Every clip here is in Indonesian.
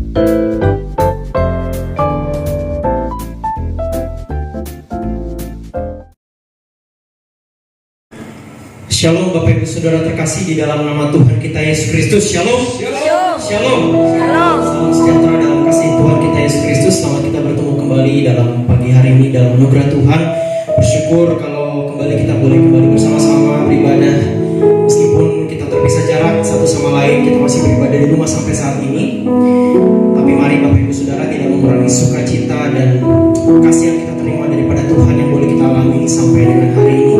Shalom Bapak Ibu Saudara terkasih di dalam nama Tuhan kita Yesus Kristus. Shalom. Shalom. Shalom. Salam sejahtera dalam kasih Tuhan kita Yesus Kristus. Selamat kita bertemu kembali dalam pagi hari ini dalam anugerah Tuhan. Bersyukur kalau kembali kita boleh kembali bersama-sama beribadah. Meskipun kita terpisah jarak satu sama lain, kita masih beribadah di rumah sampai saat ini. Tapi mari Bapak Ibu Saudara tidak mengurangi sukacita dan kasih yang kita terima daripada Tuhan yang boleh kita alami sampai dengan hari ini.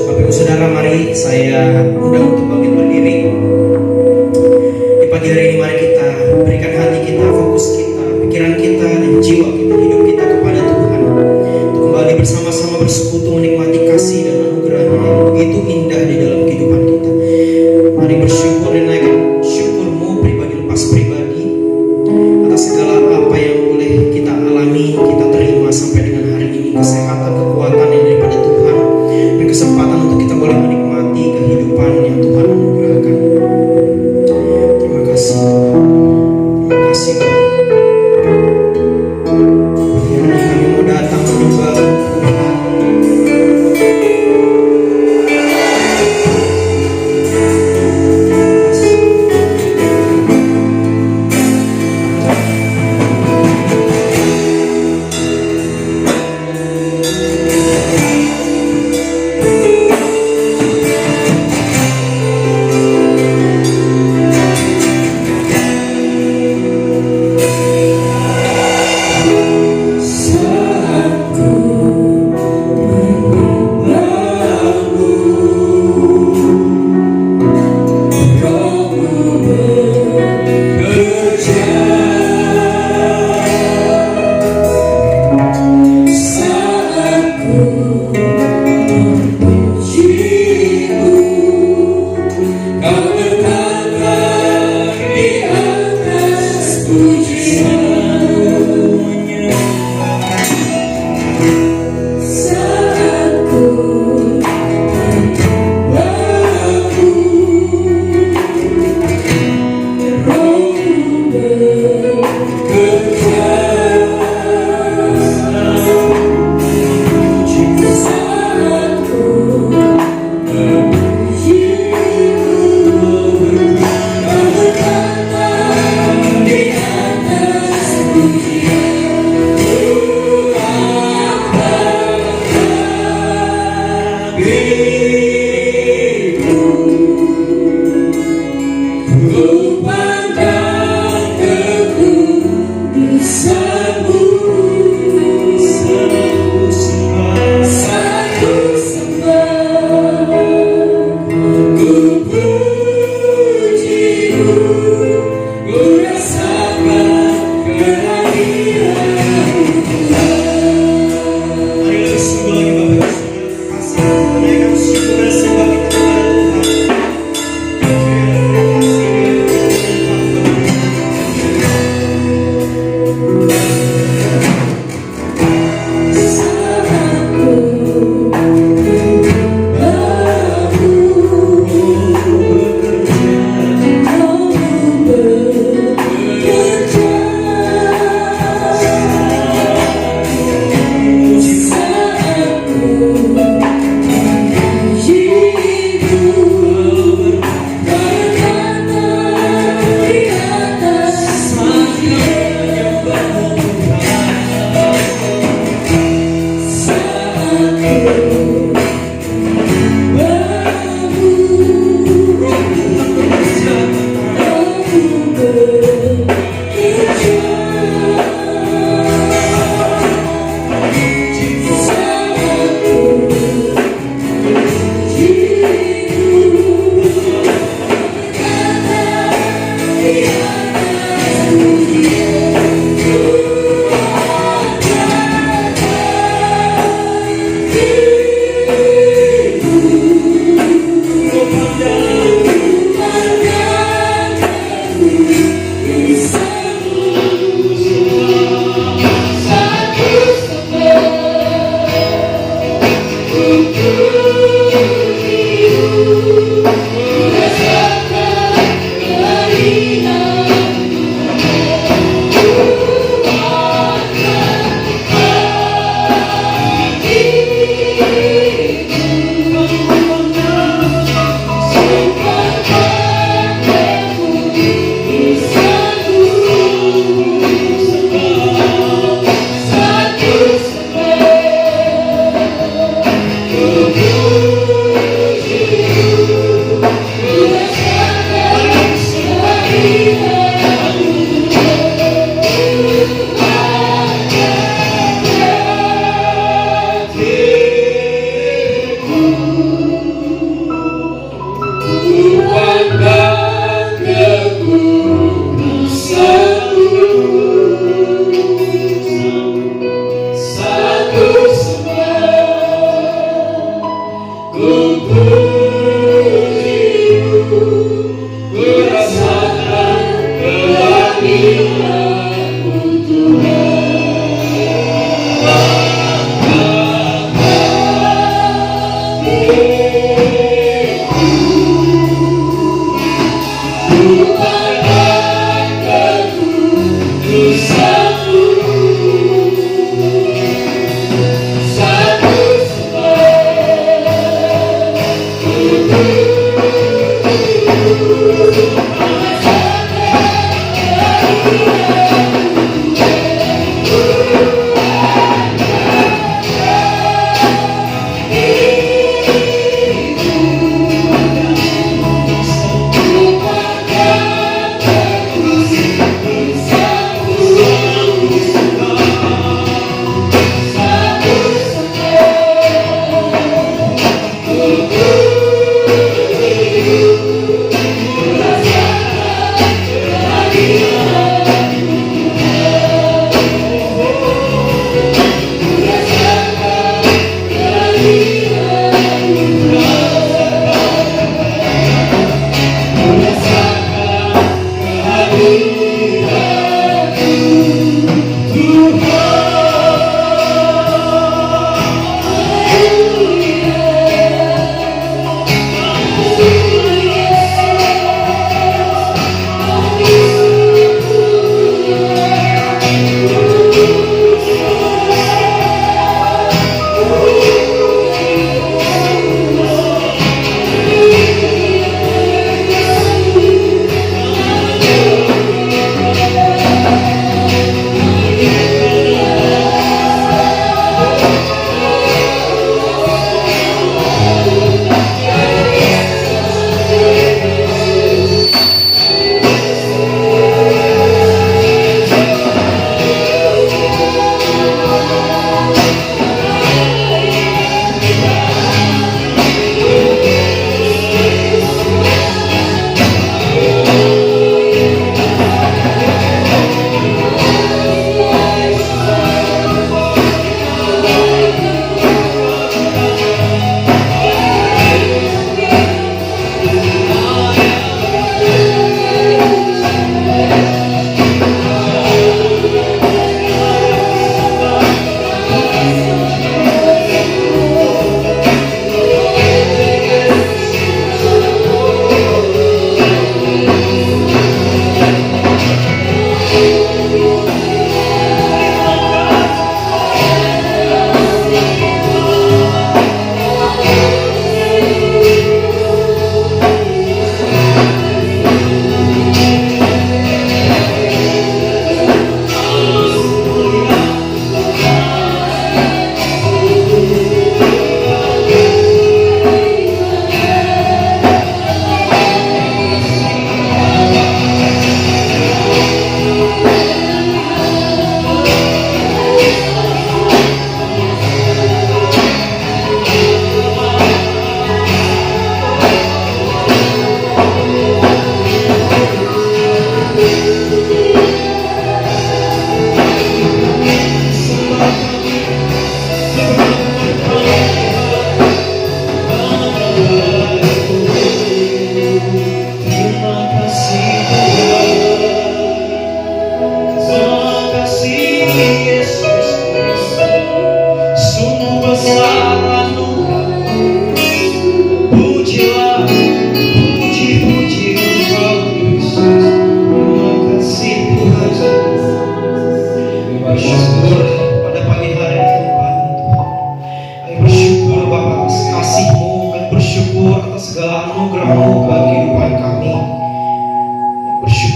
Bapak Ibu Saudara, mari saya undang untuk bangkit berdiri. Di pagi hari ini mari kita berikan hati kita, fokus kita, pikiran kita, dan jiwa kita, hidup kita kepada Tuhan, untuk kembali bersama-sama bersekutu menikmati kasih dan anugerah-Nya yang begitu indah di dalam kehidupan kita. Mari bersyukur dan naikkan syukurmu pribadi lepas pribadi atas segala apa yang boleh kita alami, kita terima sampai dengan hari ini. Kesehatan, kekuatan yang daripada Tuhan, dan kesempatan untuk kita boleh menikmati kehidupan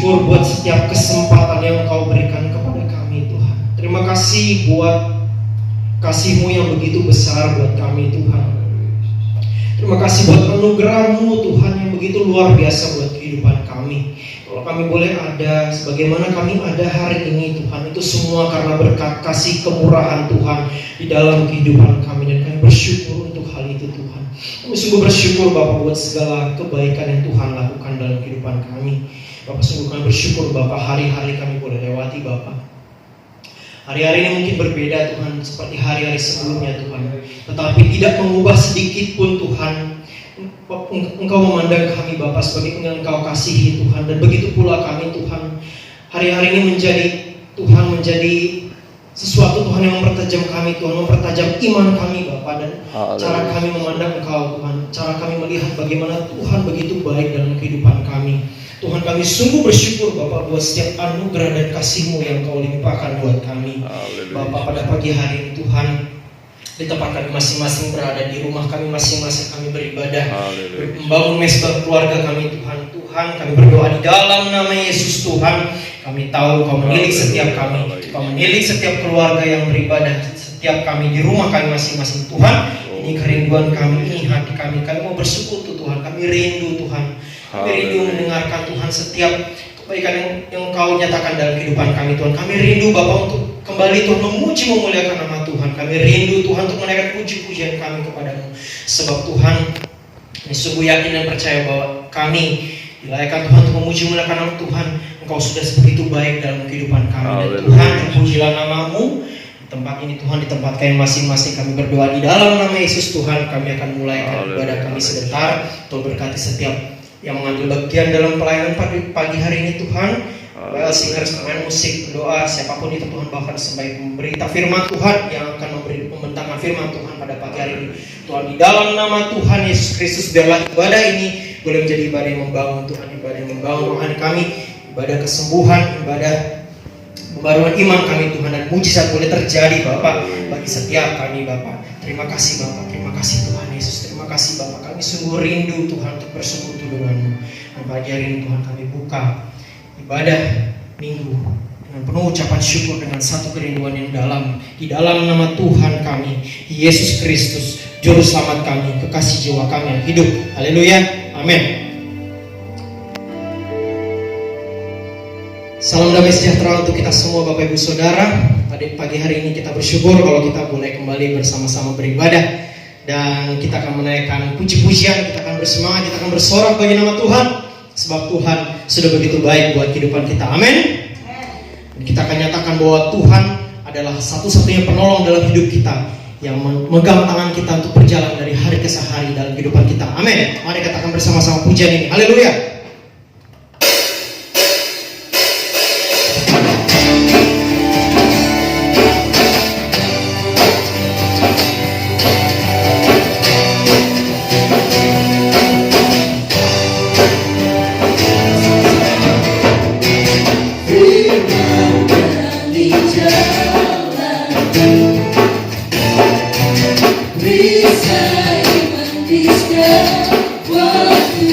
bersyukur buat setiap kesempatan yang Engkau berikan kepada kami, Tuhan. Terima kasih buat kasih-Mu yang begitu besar buat kami, Tuhan. Terima kasih buat anugerah-Mu, Tuhan, yang begitu luar biasa buat kehidupan kami. Kalau kami boleh ada, sebagaimana kami ada hari ini, Tuhan, itu semua karena berkat kasih kemurahan Tuhan di dalam kehidupan kami. Dan kami bersyukur untuk hal itu, Tuhan. Kami sungguh bersyukur, Bapak, buat segala kebaikan yang Tuhan lakukan dalam kehidupan kami. Bapak, sungguh kami bersyukur, Bapak, hari-hari kami boleh lewati, Bapak. Hari-hari ini mungkin berbeda, Tuhan, seperti hari-hari sebelumnya, Tuhan. Tetapi tidak mengubah sedikit pun, Tuhan. Engkau memandang kami, Bapak, sebagai yang Engkau kasihi, Tuhan. Dan begitu pula kami, Tuhan. hari-hari ini menjadi sesuatu Tuhan yang mempertajam kami, Tuhan, mempertajam iman kami Bapa, dan cara kami memandang Engkau Tuhan, cara kami melihat bagaimana Tuhan begitu baik dalam kehidupan kami. Tuhan, kami sungguh bersyukur Bapak buat setiap anugerah dan kasih-Mu yang Kau limpahkan buat kami. Bapak, pada pagi hari ini Tuhan, di tempat kami masing-masing berada, di rumah kami masing-masing kami beribadah, membangun mesbah keluarga kami Tuhan. Tuhan, kami berdoa di dalam nama Yesus Tuhan. Kami tahu Kau menilik setiap kami, Kau menilik setiap keluarga yang beribadah, setiap kami di rumah kami masing-masing Tuhan. Ini kerinduan kami, ini hati kami mau bersekutu Tuhan, kami rindu Tuhan. Kami rindu mendengarkan Tuhan setiap kebaikan yang Kau nyatakan dalam kehidupan kami Tuhan. Kami rindu Bapak untuk kembali Tuhan memuji memuliakan nama Tuhan. Kami rindu Tuhan untuk menaikkan puji-pujian kami kepadamu. Sebab Tuhan, kami sungguh yakin dan percaya bahwa kami dilayakkan Tuhan untuk memuji memuliakan nama Tuhan. Engkau sudah sebegitu baik dalam kehidupan kami. Dan Tuhan, terpujilah nama-Mu. Di tempat ini Tuhan, di tempat kami masing-masing kami berdoa di dalam nama Yesus Tuhan. Kami akan mulaikan ibadah kami sebentar. Tuhan berkati setiap yang mengambil bagian dalam pelayanan pagi hari ini Tuhan. Singers, pemain musik, berdoa, siapapun itu Tuhan, bahkan sampai memberita firman Tuhan yang akan membentangkan firman Tuhan pada pagi hari ini Tuhan, di dalam nama Tuhan Yesus Kristus, biarlah ibadah ini boleh menjadi ibadah yang membangun Tuhan, ibadah yang membangun rohani kami, ibadah kesembuhan, ibadah pembaruan iman kami Tuhan, dan mujizat boleh terjadi Bapak bagi setiap kami Bapak. Terima kasih Bapak, terima kasih Tuhan Yesus, terima kasih Bapak. Kami sungguh rindu Tuhan untuk bersekutu dengan-Mu. Dan pagi hari ini Tuhan, kami buka ibadah minggu dengan penuh ucapan syukur, dengan satu kerinduan yang dalam, di dalam nama Tuhan kami Yesus Kristus, Juru Selamat kami, kekasih jiwa kami yang hidup. Haleluya, amin. Salam damai sejahtera untuk kita semua Bapak Ibu Saudara. Pada pagi hari ini kita bersyukur kalau kita boleh kembali bersama-sama beribadah, dan kita akan menaikkan puji-pujian, kita akan bersemangat, kita akan bersorak bagi nama Tuhan. Sebab Tuhan sudah begitu baik buat kehidupan kita. Amin. Dan kita akan nyatakan bahwa Tuhan adalah satu-satunya penolong dalam hidup kita, yang memegang tangan kita untuk berjalan dari hari ke hari dalam kehidupan kita. Amin. Mari katakan bersama-sama pujian ini. Haleluya. Bisa iman di setiap waktu.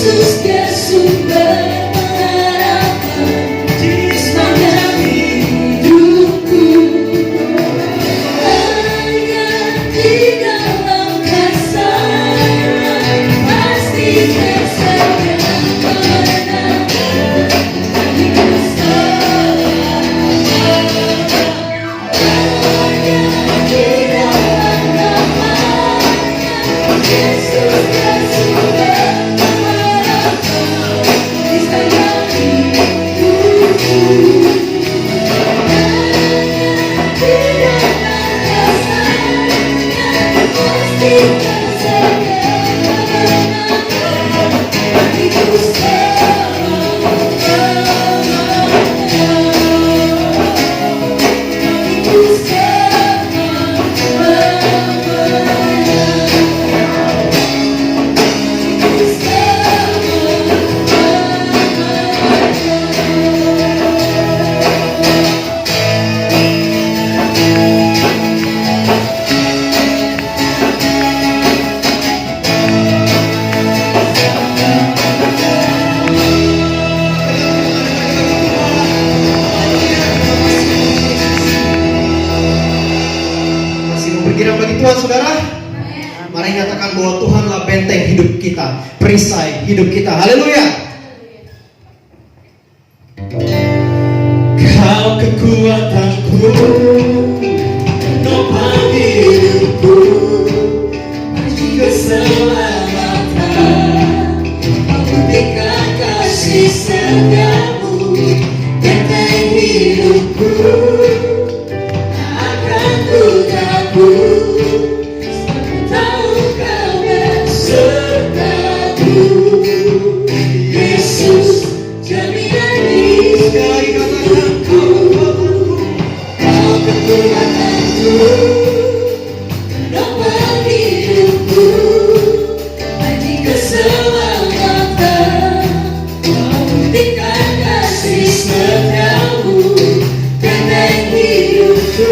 Yesus dia sumber pengharapan di sepanjang hidupku. Hanya di dalam kasih-Nya pasti tersedia kemenangan bagiku selama. Hanya di dalam nama-Nya Yesus dia sumber pengharapan di sepanjang hidupku. Masih mau berkira bagi Tuhan, saudara? Mari nyatakan bahwa Tuhanlah benteng hidup kita, perisai hidup kita. Haleluya! Kau kekuatanku, penopang hidupku, bagi keselamatan, membuktikan kasih setiamu, benteng hidupku. Akan ku takut, sebab ku tahu Kau besertaku. Yesus, jaminan hidupku. Kau kekuatanku, penopang hidupku, bagi keselamatan, membuktikan kasih setiamu, benteng hidupku.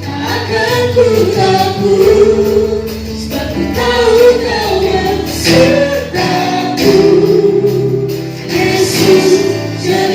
Akan ku takut, sebab ku tahu Kau besertaku. Yesus, jaminan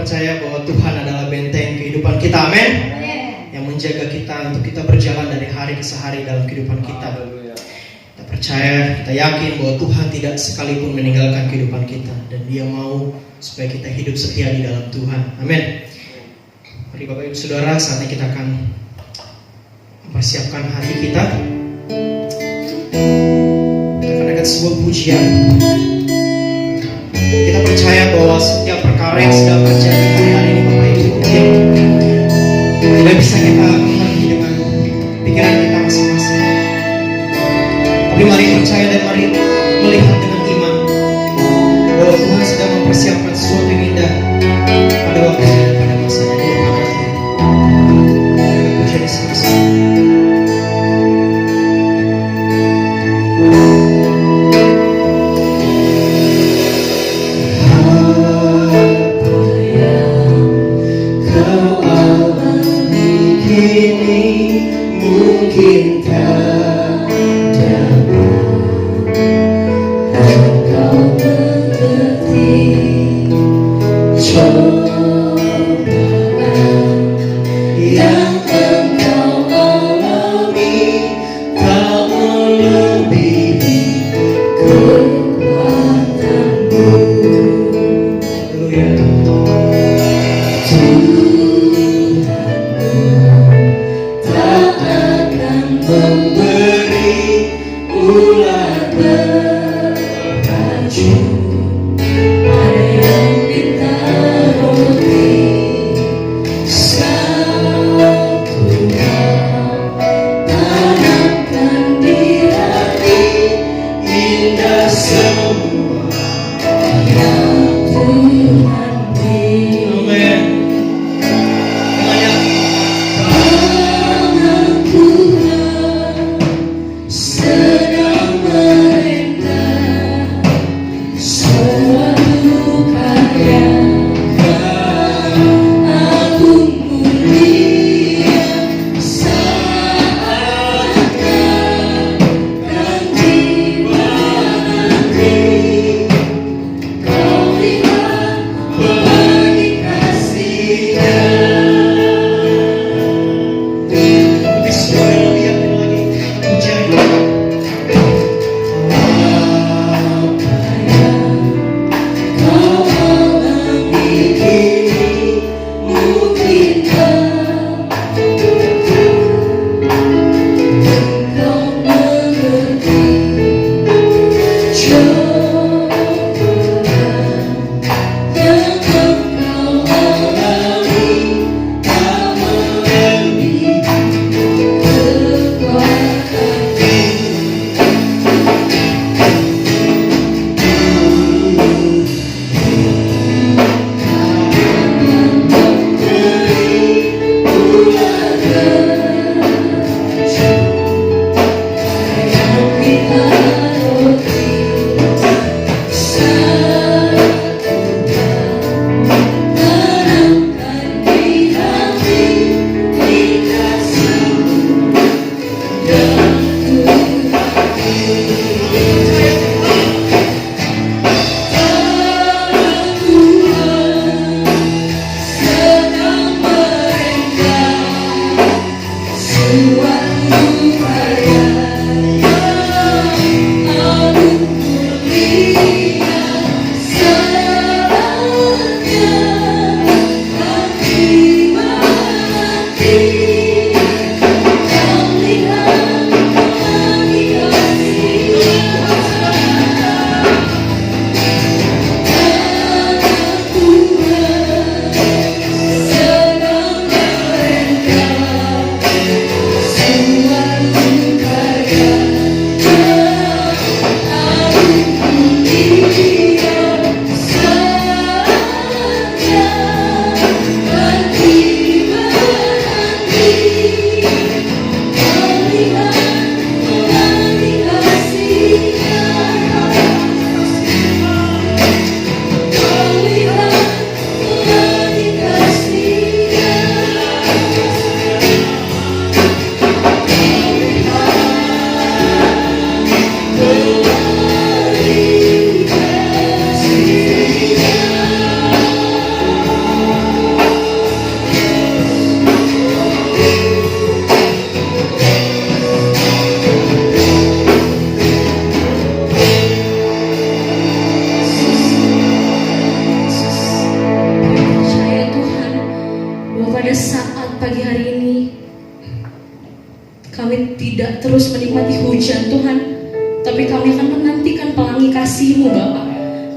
percaya bahwa Tuhan adalah benteng kehidupan kita, amin. Yang menjaga kita untuk kita berjalan dari hari ke hari dalam kehidupan kita. Kita percaya, kita yakin bahwa Tuhan tidak sekalipun meninggalkan kehidupan kita, dan Dia mau supaya kita hidup setia di dalam Tuhan, amin. Mari Bapak Ibu Saudara, saatnya kita akan mempersiapkan hati kita. Kita akan dengar sebuah pujian. Kita percaya bahwa setiap perkara yang sedang terjadi hari-hari ini, Bapak Ibu, mungkin tidak bisa kita mengerti dengan pikiran kita masing-masing. Tapi mari percaya dan mari melihat dengan iman bahwa Tuhan sedang mempersiapkan sesuatu yang indah pada waktunya dan pada masanya di depan nanti. Kita pujian sama-sama. Semua yang Tuhan beri. kami tidak terus menikmati hujan Tuhan, tapi kami akan menantikan pelangi kasih-Mu Bapa.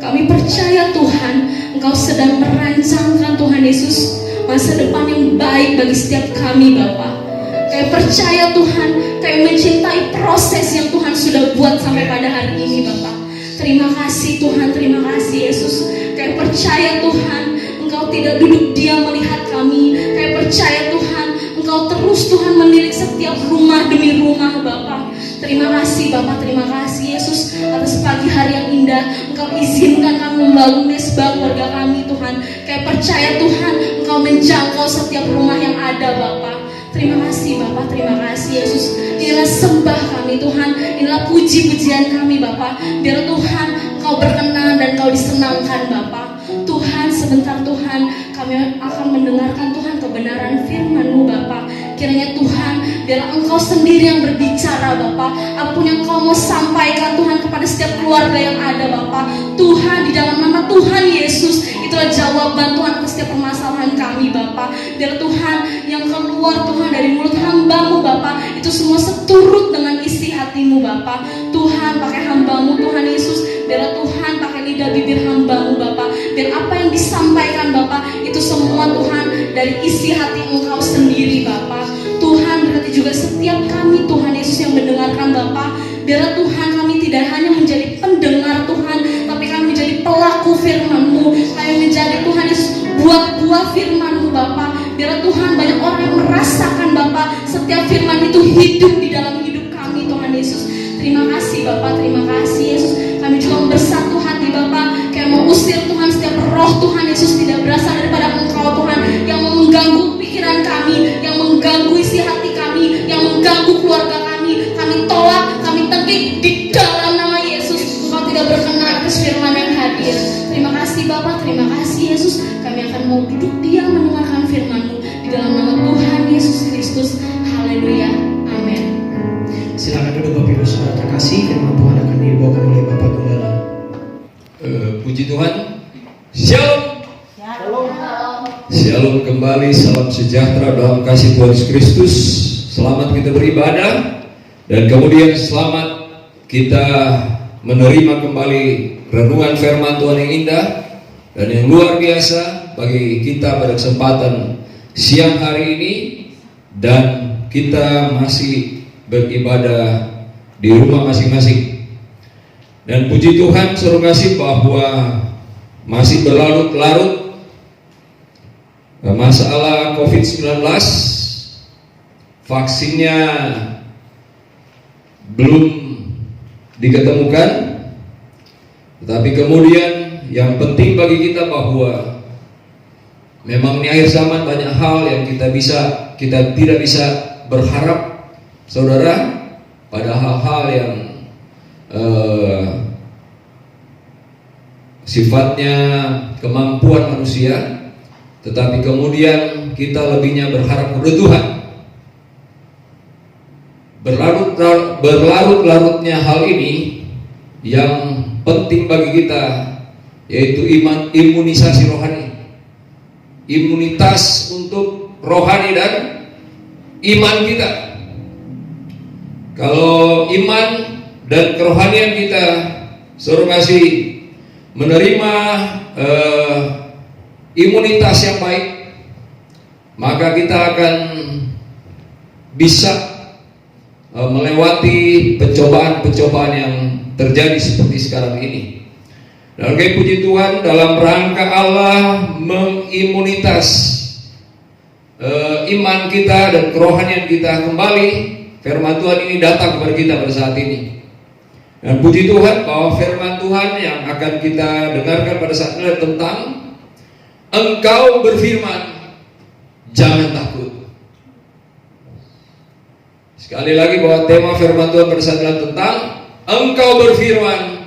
Kami percaya Tuhan, Engkau sedang merancangkan Tuhan Yesus masa depan yang baik bagi setiap kami Bapa. Kami percaya Tuhan, kami mencintai proses yang Tuhan sudah buat sampai pada hari ini Bapa. Terima kasih Tuhan, terima kasih Yesus. Kami percaya Tuhan, Engkau tidak duduk diam melihat kami. Kami percaya Tuhan, Engkau terus Tuhan menilik setiap rumah demi rumah Bapa. Terima kasih Bapa, terima kasih Yesus atas pagi hari yang indah. Engkau izinkan kami membangun mesbah keluarga kami Tuhan. Kami percaya Tuhan, Engkau menjangkau setiap rumah yang ada Bapa. Terima kasih Bapa, terima kasih Yesus. Inilah sembah kami Tuhan, inilah puji-pujian kami Bapa. Biar Tuhan Engkau berkenan dan Engkau disenangkan Bapa. Tuhan, sebentar Tuhan, kami akan mendengarkan Tuhan kebenaran firman-Mu Bapa. Kiranya Tuhan, biar Engkau sendiri yang berbicara Bapa. Apapun yang Engkau mau sampaikan Tuhan kepada setiap keluarga yang ada Bapa. Tuhan, di dalam nama Tuhan Yesus, itulah jawaban Tuhan ke setiap permasalahan kami Bapa. Biar Tuhan yang keluar Tuhan dari mulut hamba-Mu Bapa, itu semua seturut dengan isi hati-Mu Bapa. Tuhan, pakai hamba-Mu Tuhan Yesus. Biar Tuhan pakai lidah bibir hamba-Mu Bapa. Biar apa yang disampaikan Bapa, itu semua Tuhan dari isi hati Engkau sendiri Bapa. Tuhan, berkati juga setiap kami Tuhan Yesus yang mendengarkan Bapa. Biar Tuhan kami tidak hanya menjadi pendengar Tuhan, tapi kami menjadi pelaku firman-Mu. Kami menjadi Tuhan Yesus buah-buah firman-Mu Bapa. Biar Tuhan banyak orang yang merasakan Bapa, setiap firman itu hidup di dalam hidup kami Tuhan Yesus. Terima kasih Bapa, terima kasih Yesus. Kami juga bersatu hati Bapa, kayak mau usir Tuhan setiap roh Tuhan Yesus tidak berasal daripada Engkau Tuhan, yang mengganggu pikiran kami, yang mengganggu isi hati kami, yang mengganggu keluarga kami. Kami tolak, kami tegik di dalam nama Yesus. Engkau tidak berkenan atas firman yang hadir. Terima kasih Bapa, terima kasih Yesus. Kami akan mau duduk diam mendengarkan firman-Mu di dalam nama Tuhan Yesus Kristus. Haleluya, amin. Silakan duduk Bapak Ibu Saudara terkasih. Firman Tuhan akan dibawakan oleh Bapak Gembala. Puji Tuhan. Shalom. Shalom kembali. Salam sejahtera dalam kasih Tuhan Yesus Kristus. Selamat kita beribadah, dan kemudian selamat kita menerima kembali renungan firman Tuhan yang indah dan yang luar biasa bagi kita pada kesempatan siang hari ini. Dan kita masih beribadah di rumah masing-masing. Dan puji Tuhan, suruh kasih bahwa masih berlarut-larut masalah COVID-19. Vaksinnya belum diketemukan, tetapi kemudian yang penting bagi kita bahwa memang di akhir zaman banyak hal yang kita tidak bisa berharap, saudara, pada hal-hal yang sifatnya kemampuan manusia, tetapi kemudian kita lebihnya berharap kepada Tuhan. Berlarut-larutnya hal ini yang penting bagi kita, yaitu imunisasi rohani, imunitas untuk rohani dan iman kita. Kalau iman dan kerohanian kita, suruh kasih menerima imunitas yang baik, maka kita akan bisa melewati pencobaan-pencobaan yang terjadi seperti sekarang ini. Dan oke, puji Tuhan, dalam rangka Allah mengimunitas iman kita dan kerohanian kita kembali, firman Tuhan ini datang kepada kita pada saat ini. Dan puji Tuhan bahwa firman Tuhan yang akan kita dengarkan pada saat ini tentang Engkau berfirman, jangan takut. Sekali lagi bahwa tema firman Tuhan pada saat ini tentang Engkau berfirman,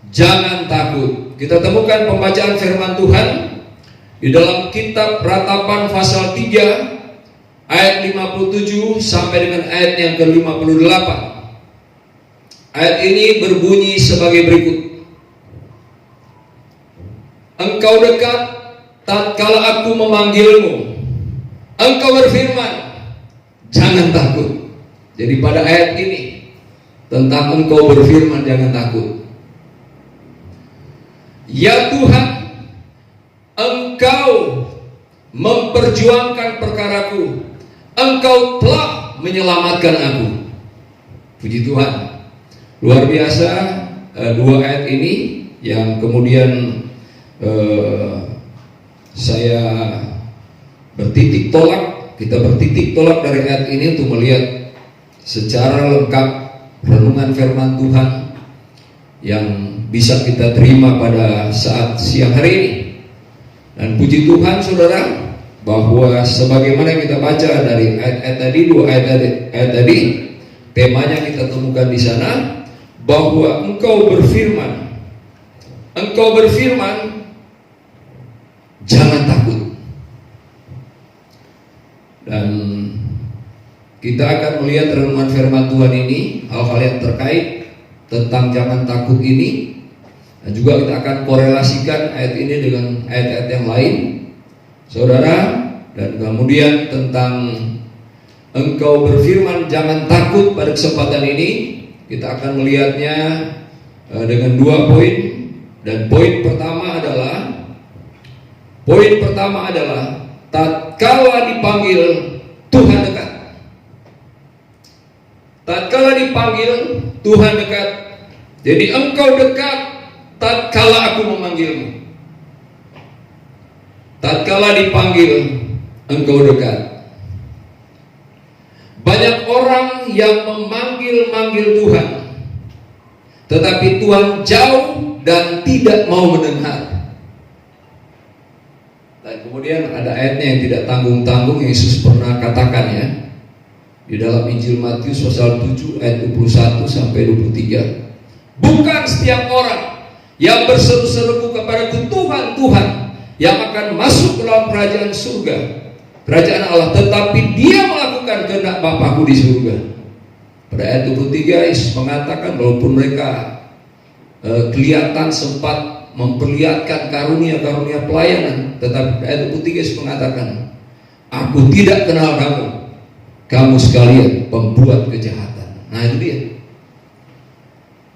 jangan takut. Kita temukan pembacaan firman Tuhan di dalam kitab Ratapan pasal 3 ayat 57 sampai dengan ayat yang ke-58. Ayat ini berbunyi sebagai berikut. Engkau dekat tatkala aku memanggilmu. Engkau berfirman, jangan takut. Jadi pada ayat ini tentang Engkau berfirman jangan takut. Ya Tuhan, Engkau memperjuangkan perkaraku, Engkau telah menyelamatkan aku. Puji Tuhan. Luar biasa dua ayat ini yang kemudian saya bertitik tolak. Kita bertitik tolak dari ayat ini untuk melihat secara lengkap renungan firman Tuhan yang bisa kita terima pada saat siang hari ini. Dan puji Tuhan saudara, bahwa sebagaimana kita baca dari ayat-ayat tadi, dua ayat tadi, temanya kita temukan di sana, bahwa Engkau berfirman jangan takut. Dan kita akan melihat renungan firman Tuhan ini, hal-hal yang terkait tentang jangan takut ini. Dan juga kita akan korelasikan ayat ini dengan ayat-ayat yang lain, saudara. Dan kemudian tentang Engkau berfirman jangan takut pada kesempatan ini, kita akan melihatnya dengan dua poin. Dan poin pertama adalah tatkala dipanggil Tuhan dekat. Tatkala dipanggil Tuhan dekat. Jadi Engkau dekat tatkala aku memanggilmu. Tatkala dipanggil Engkau dekat. Banyak orang yang memanggil Tuhan, tetapi Tuhan jauh dan tidak mau mendengar. Dan kemudian ada ayatnya yang tidak tanggung-tanggung, Yesus pernah katakan ya, di dalam Injil Matius pasal 7 ayat 21 sampai 23. Bukan setiap orang yang berseru-seru kepadaku Tuhan, Tuhan, yang akan masuk ke dalam kerajaan surga, kerajaan Allah, tetapi dia melakukan kehendak Bapakku di surga. Pada ayat 23 Yesus mengatakan walaupun mereka kelihatan sempat memperlihatkan karunia-karunia pelayanan, tetapi ayat 23 Yesus mengatakan, aku tidak kenal kamu sekalian pembuat kejahatan. Nah itu dia.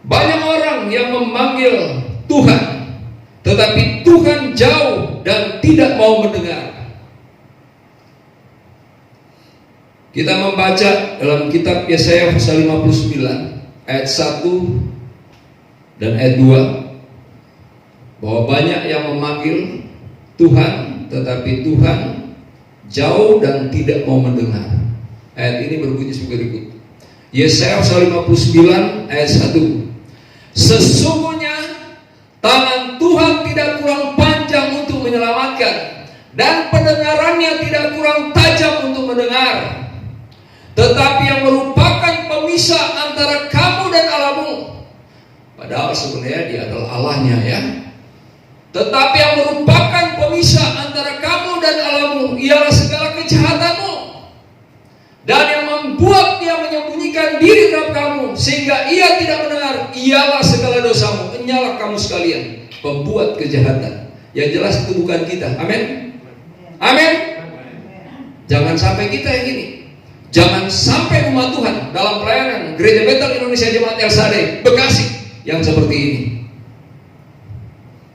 Banyak orang yang memanggil Tuhan, tetapi Tuhan jauh dan tidak mau mendengar. Kita membaca dalam kitab Yesaya pasal 59 ayat 1 dan ayat 2 bahwa banyak yang memanggil Tuhan, tetapi Tuhan jauh dan tidak mau mendengar. Ayat ini berbunyi sebagai berikut. Yesaya pasal 59 ayat 1. Sesungguhnya tangan Tuhan tidak kurang panjang untuk menyelamatkan, dan pendengarannya tidak kurang tajam untuk mendengar. Tetapi yang merupakan pemisah antara kamu dan Allahmu, padahal sebenarnya dia adalah Allahnya ya. Tetapi yang merupakan pemisah antara kamu dan Allahmu ialah segala kejahatanmu, dan yang membuat dia menyembunyikan diri dalam kamu sehingga ia tidak mendengar ialah segala dosamu. Enyalah kamu sekalian pembuat kejahatan. Yang jelas itu bukan kita. Amin. Amin. Jangan sampai kita yang ini. Jangan sampai umat Tuhan dalam pelayanan Gereja Betel Indonesia Jemaat El Sadai Bekasi yang seperti ini.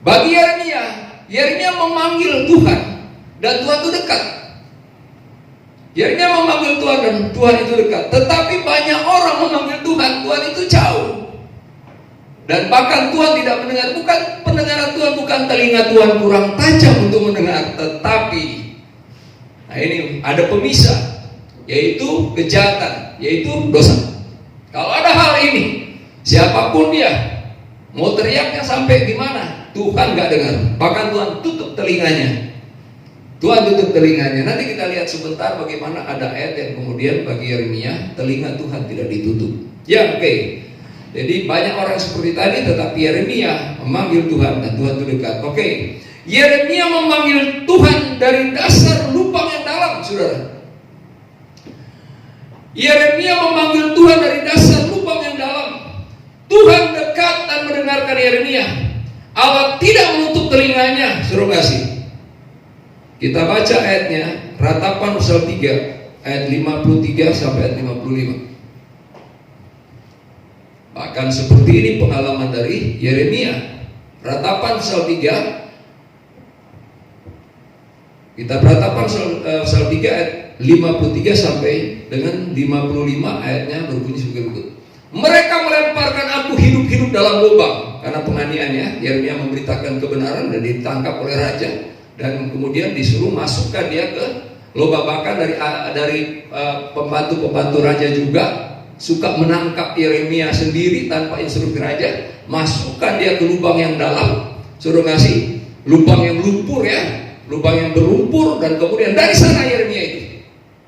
Bagi Yeremia memanggil Tuhan dan Tuhan itu dekat. Yeremia memanggil Tuhan dan Tuhan itu dekat. Tetapi banyak orang memanggil Tuhan, Tuhan itu jauh. Dan bahkan Tuhan tidak mendengar. Bukan pendengaran Tuhan, bukan telinga Tuhan kurang tajam untuk mendengar, tetapi nah ini ada pemisah, yaitu kejahatan, yaitu dosa. Kalau ada hal ini, siapapun dia mau teriaknya sampai gimana, Tuhan gak dengar. Bahkan Tuhan tutup telinganya. Tuhan tutup telinganya. Nanti kita lihat sebentar bagaimana ada ayat yang kemudian bagi Yeremia telinga Tuhan tidak ditutup. Ya oke. Jadi banyak orang seperti tadi, tetapi Yeremia memanggil Tuhan dan Tuhan itu dekat. Oke. Yeremia memanggil Tuhan dari dasar lubang yang dalam, saudara. Yeremia memanggil Tuhan dari dasar lubang yang dalam. Tuhan dekat dan mendengarkan Yeremia. Allah tidak menutup telinganya, suruh kasih. Kita baca ayatnya, Ratapan pasal 3 ayat 53 sampai ayat 55. dapatkan seperti ini pengalaman dari Yeremia. Ratapan pasal 3. Kita beratapan pasal 3 ayat 53 sampai dengan 55, ayatnya berbunyi sebagai berikut. Mereka melemparkan aku hidup-hidup dalam lubang. Karena penganiayaannya, Yeremia memberitakan kebenaran dan ditangkap oleh raja, dan kemudian disuruh masukkan dia ke lubang. Bahkan dari pembantu-pembantu raja juga suka menangkap Yeremia sendiri tanpa instruksi raja, masukkan dia ke lubang yang dalam, suruh ngasih lubang yang lumpur ya, lubang yang berlumpur, dan kemudian dari sana Yeremia itu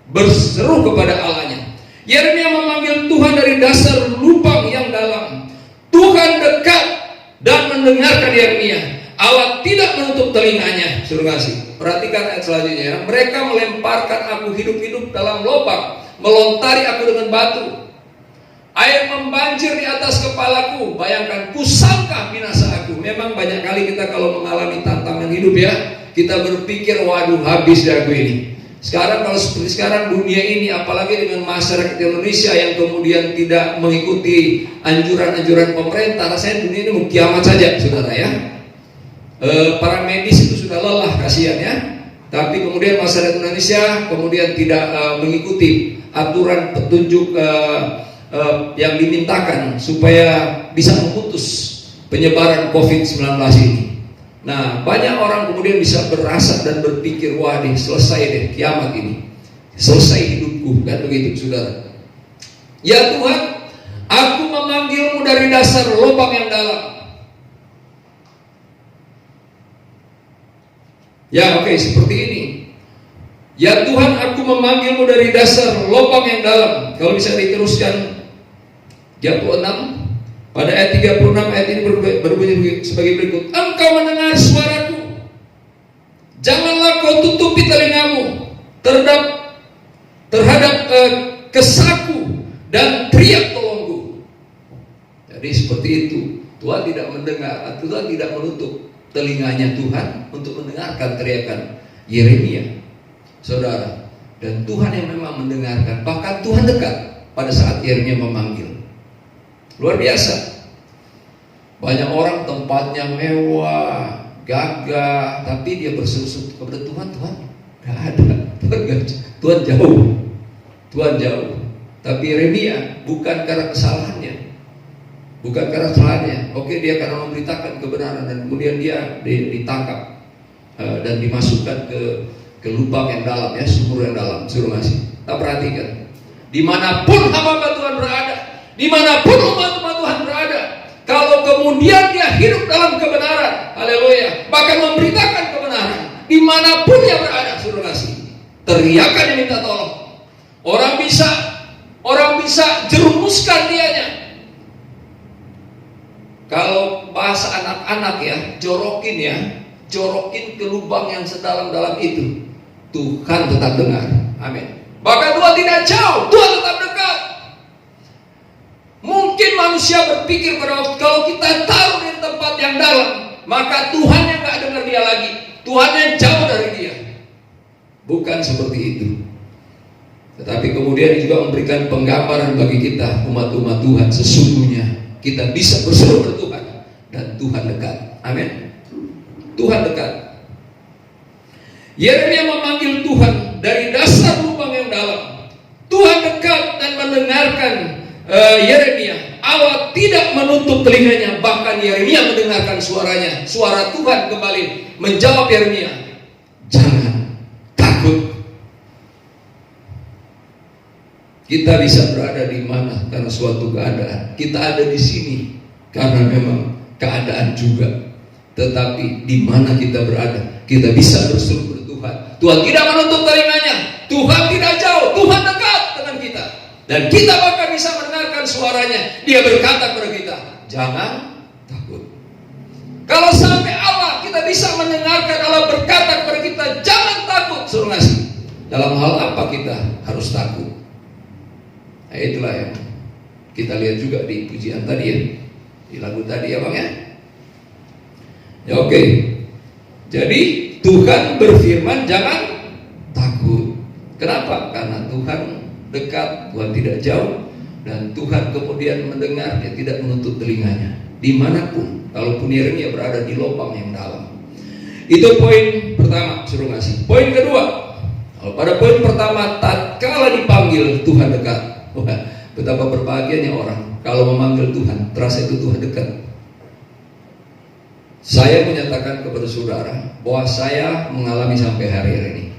berseru kepada Allahnya. Yeremia memanggil Tuhan dari dasar lubang yang dalam. Tuhan dekat dan mendengarkan Yeremia. Allah tidak menutup telinganya. Suruh ngasih. Perhatikan ayat selanjutnya. Mereka melemparkan aku hidup-hidup dalam lubang, melontari aku dengan batu. Air membanjir di atas kepalaku. Bayangkan, kusangka binasa aku. Memang banyak kali kita kalau mengalami tantangan hidup ya, kita berpikir, waduh habis ya aku ini. Sekarang kalau seperti sekarang dunia ini, apalagi dengan masyarakat Indonesia yang kemudian tidak mengikuti anjuran-anjuran pemerintah, rasanya dunia ini mau kiamat saja, saudara ya. Para medis itu sudah lelah, kasihan ya. Tapi kemudian masyarakat Indonesia kemudian tidak mengikuti aturan petunjuk yang dimintakan supaya bisa memutus penyebaran COVID-19 ini. Nah, banyak orang kemudian bisa berasap dan berpikir, wah deh, selesai deh kiamat ini, selesai hidupku, kan begitu saudara. Ya Tuhan, aku memanggilmu dari dasar lubang yang dalam. Ya oke, seperti ini. Ya Tuhan, aku memanggilmu dari dasar lubang yang dalam. Kalau bisa diteruskan 36. Pada ayat 36, ayat ini berbunyi sebagai berikut. Engkau mendengar suaraku, janganlah kau tutupi telingamu terhadap kesaku dan teriak tolongku. Jadi seperti itu. Tuhan tidak mendengar, Tuhan tidak menutup telinganya Tuhan untuk mendengarkan teriakan Yeremia, saudara. Dan Tuhan yang memang mendengarkan. Bahkan Tuhan dekat pada saat Yeremia memanggil. Luar biasa. Banyak orang tempatnya mewah, gagah, tapi dia berseru kepada Tuhan, Tuhan gak ada, Tuhan jauh, Tuhan jauh. Tapi Yeremia bukan karena kesalahannya, oke, dia karena memberitakan kebenaran, dan kemudian dia ditangkap dan dimasukkan ke lubang yang dalam ya, sumur yang dalam. Suruh ngasih. Kita perhatikan, dimanapun hamba Tuhan berada, dimanapun umat Tuhan berada, kalau kemudian dia hidup dalam kebenaran, haleluya, bahkan memberitakan kebenaran, dimanapun dia berada, suruh ngasih. Teriakan yang minta tolong. Orang bisa jerumuskan dianya. Kalau bahasa anak-anak ya, jorokin ke lubang yang sedalam-dalam itu. Tuhan tetap dengar. Amin. Bahkan Tuhan tidak jauh, Tuhan tetap dekat. Mungkin manusia berpikir kalau kita taruh di tempat yang dalam, maka Tuhan yang gak dengar dia lagi, Tuhan yang jauh dari dia. Bukan seperti itu. Tetapi kemudian juga memberikan penggambaran bagi kita umat-umat Tuhan, sesungguhnya kita bisa berseru kepada Tuhan dan Tuhan dekat. Amin. Tuhan dekat. Yeremia memanggil Tuhan dari dasar lubang yang dalam. Tuhan dekat dan mendengarkan Yeremia. Allah tidak menutup telinganya, bahkan Yeremia mendengarkan suaranya. Suara Tuhan kembali menjawab Yeremia, jangan takut. Kita bisa berada di mana karena suatu keadaan. Kita ada di sini karena memang keadaan juga. Tetapi di mana kita berada, kita bisa berseru kepada Tuhan. Tuhan tidak menutup telinganya. Tuhan tidak jauh. Tuhan dekat dengan kita. Dan kita bahkan bisa mendengarkan suaranya. Dia berkata kepada kita, jangan takut. Kalau sampai Allah kita bisa mendengarkan Allah berkata kepada kita, jangan takut, suruh ngasih. Dalam hal apa kita harus takut? Nah, itulah yang kita lihat juga di pujian tadi ya, di lagu tadi ya bang ya. Ya oke. Jadi Tuhan berfirman jangan takut. Kenapa? Karena Tuhan dekat, Tuhan tidak jauh. dan Tuhan kemudian mendengar, dia tidak menutup telinganya dimanapun, kalaupun Yeremia berada di lubang yang dalam. Itu poin pertama, suruh ngasih. Poin kedua, kalau pada poin pertama, tatkala dipanggil Tuhan dekat. Wah, betapa berbahagianya orang kalau memanggil Tuhan, terasa itu Tuhan dekat. Saya menyatakan kepada saudara bahwa saya mengalami sampai hari ini.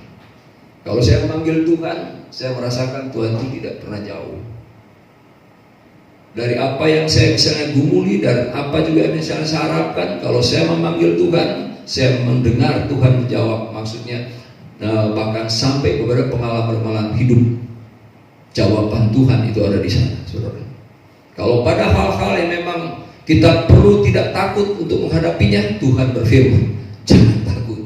Kalau saya memanggil Tuhan, saya merasakan Tuhan itu tidak pernah jauh. Dari apa yang saya misalnya gumuli dan apa juga yang misalnya saya harapkan, kalau saya memanggil Tuhan, saya mendengar Tuhan menjawab. Maksudnya bahkan sampai kepada pengalaman hidup, jawaban Tuhan itu ada di sana, saudara. Kalau pada hal-hal yang memang kita perlu tidak takut untuk menghadapinya, Tuhan berfirman, jangan takut.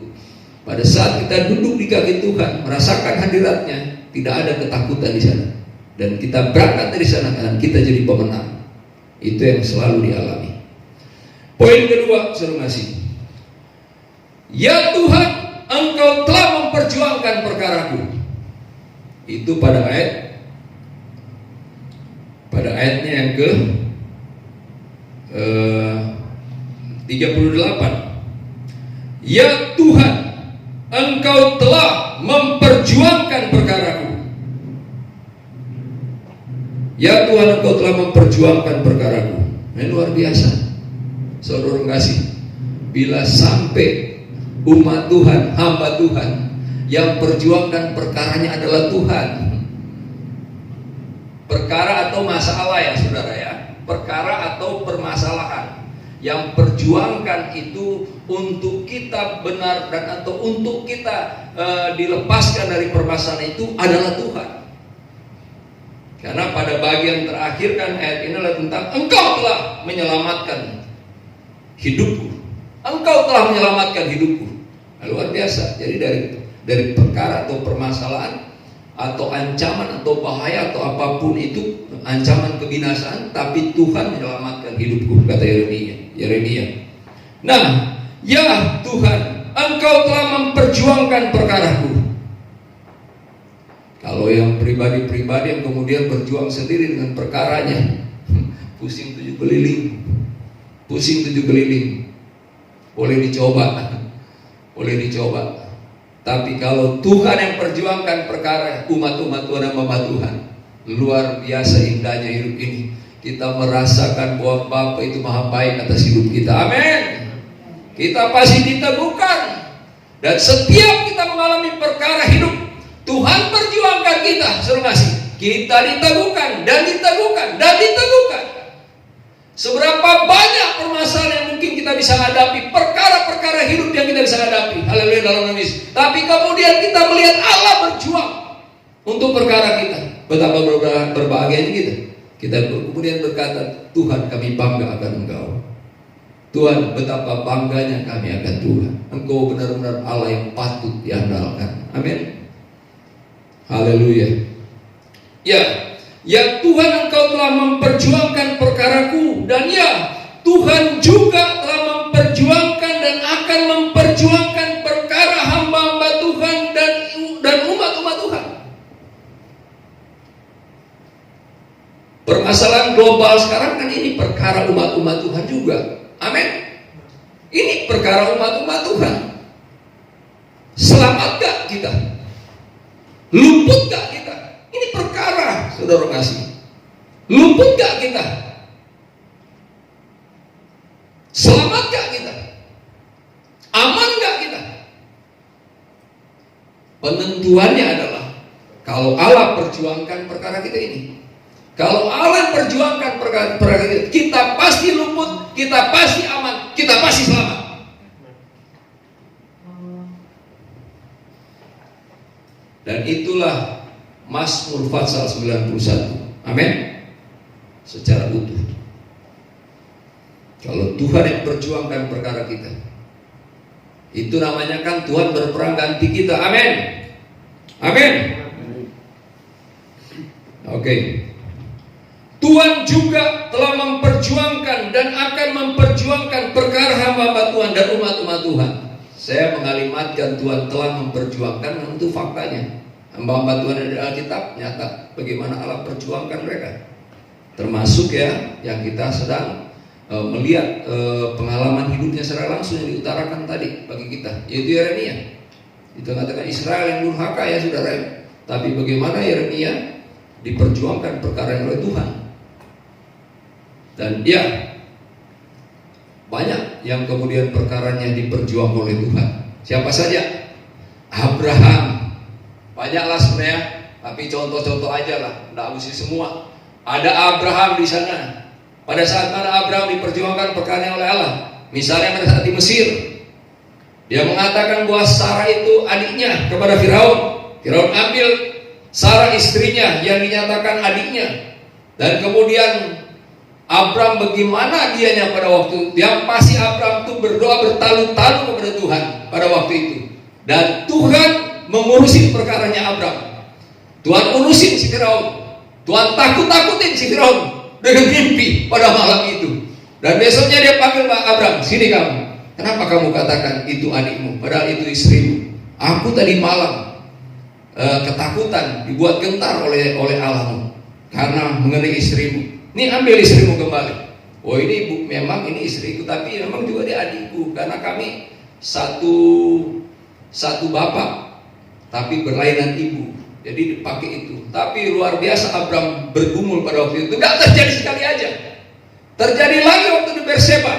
Pada saat kita duduk di kaki Tuhan, merasakan hadiratnya, tidak ada ketakutan di sana. Dan kita berangkat dari sana, dan kita jadi pemenang. Itu yang selalu dialami. Poin kedua, suruh ngasih. Ya Tuhan, Engkau telah memperjuangkan perkaraku. Itu pada ayatnya yang ke 38. Ya Tuhan, Engkau telah memperjuangkan perkaraku. Ya Tuhan, Engkau telah memperjuangkan perkaraku. Ini luar biasa, saudara kasih. Bila sampai umat Tuhan, hamba Tuhan, yang perjuangkan perkaranya adalah Tuhan. Perkara atau masalah ya saudara ya, perkara atau permasalahan yang perjuangkan itu untuk kita benar dan atau untuk kita dilepaskan dari permasalahan itu adalah Tuhan. Karena pada bagian terakhir kan ayat ini adalah tentang Engkau telah menyelamatkan hidupku. Engkau telah menyelamatkan hidupku. Luar biasa. Jadi dari perkara atau permasalahan atau ancaman atau bahaya atau apapun itu, ancaman kebinasaan, tapi Tuhan menyelamatkan hidupku, kata Yeremia. Nah, ya Tuhan, Engkau telah memperjuangkan perkaraku. Kalau yang pribadi-pribadi yang kemudian berjuang sendiri dengan perkaranya, pusing 7 keliling. Boleh dicoba. Tapi kalau Tuhan yang perjuangkan perkara umat-umat Tuhan dan hamba Tuhan, luar biasa indahnya hidup ini. Kita merasakan bahwa Bapa itu maha baik atas hidup kita. Amin. Kita pasti diteguhkan. Dan setiap kita mengalami perkara hidup, Tuhan perjuangkan kita, suruh ngasih. Kita diteguhkan dan diteguhkan dan diteguhkan. Seberapa banyak permasalahan yang mungkin kita bisa hadapi, perkara-perkara hidup yang kita bisa hadapi. Haleluya dalam nama Yesus. Tapi kemudian kita melihat Allah berjuang untuk perkara kita. Betapa berbahagianya kita. Kita kemudian berkata, Tuhan kami bangga akan Engkau. Tuhan, betapa bangganya kami akan Tuhan. Engkau benar-benar Allah yang patut diandalkan. Amin. Haleluya. Ya Tuhan, Engkau telah memperjuangkan perkaraku. Dan ya Tuhan juga telah memperjuangkan dan akan memperjuangkan perkara hamba-hamba Tuhan dan umat-umat Tuhan. Permasalahan global sekarang kan ini perkara umat-umat Tuhan juga. Amin. Ini perkara umat-umat Tuhan. Selamat gak kita? Luput gak kita? Ini perkara, saudara kasih. Luput gak kita? Selamat gak kita? Aman gak kita? Penentuannya adalah kalau Allah perjuangkan perkara kita ini. Kalau Allah perjuangkan perkara kita pasti luput, kita pasti aman, kita pasti selamat. Dan itulah Mazmur pasal 91. Amin. Secara utuh. Kalau Tuhan yang perjuangkan perkara kita, itu namanya kan Tuhan berperang ganti kita. Amin. Amin. Oke. Tuhan juga telah memperjuangkan dan akan memperjuangkan perkara hamba-hamba Tuhan dan umat-umat Tuhan. Saya mengalimatkan Tuhan telah memperjuangkan, itu faktanya. Hamba-hamba Tuhan dari Alkitab nyata bagaimana Allah perjuangkan mereka. termasuk ya yang kita sedang melihat pengalaman hidupnya secara langsung yang diutarakan tadi bagi kita, yaitu Yeremia. Itu katakan Israel yang durhaka ya saudara, tapi bagaimana Yeremia diperjuangkan perkara oleh Tuhan. Dan ya banyak yang kemudian perkaranya diperjuangkan oleh Tuhan. Siapa saja? Abraham. Banyaklah sebenarnya, tapi contoh-contoh aja lah, tidak mesti semua. Ada Abraham di sana. Pada saat mana Abraham diperjuangkan perkara oleh Allah, misalnya pada saat di Mesir, dia mengatakan bahwa Sarah itu adiknya kepada Firaun. Firaun ambil Sarah istrinya yang dinyatakan adiknya. Dan kemudian Abraham bagaimana dianya pada waktu itu? Yang pasti Abraham itu berdoa bertalu-talu kepada Tuhan pada waktu itu. Dan Tuhan mengurusin perkaranya Abraham. Tuhan urusin si Firaun. Tuhan takut-takutin si Firaun dengan mimpi pada malam itu. Dan besoknya dia panggil Abraham, sini kamu. Kenapa kamu katakan itu adikmu, padahal itu istrimu? Aku tadi malam ketakutan, dibuat gentar oleh Allahmu karena mengenai istrimu. Ini ambil istrimu kembali. Oh ini memang ini istriku, tapi memang juga dia adikku karena kami satu bapak, tapi berlainan ibu. Jadi dipakai itu. Tapi luar biasa Abraham bergumul pada waktu itu. Tidak terjadi sekali aja. Terjadi lagi waktu di Berseba.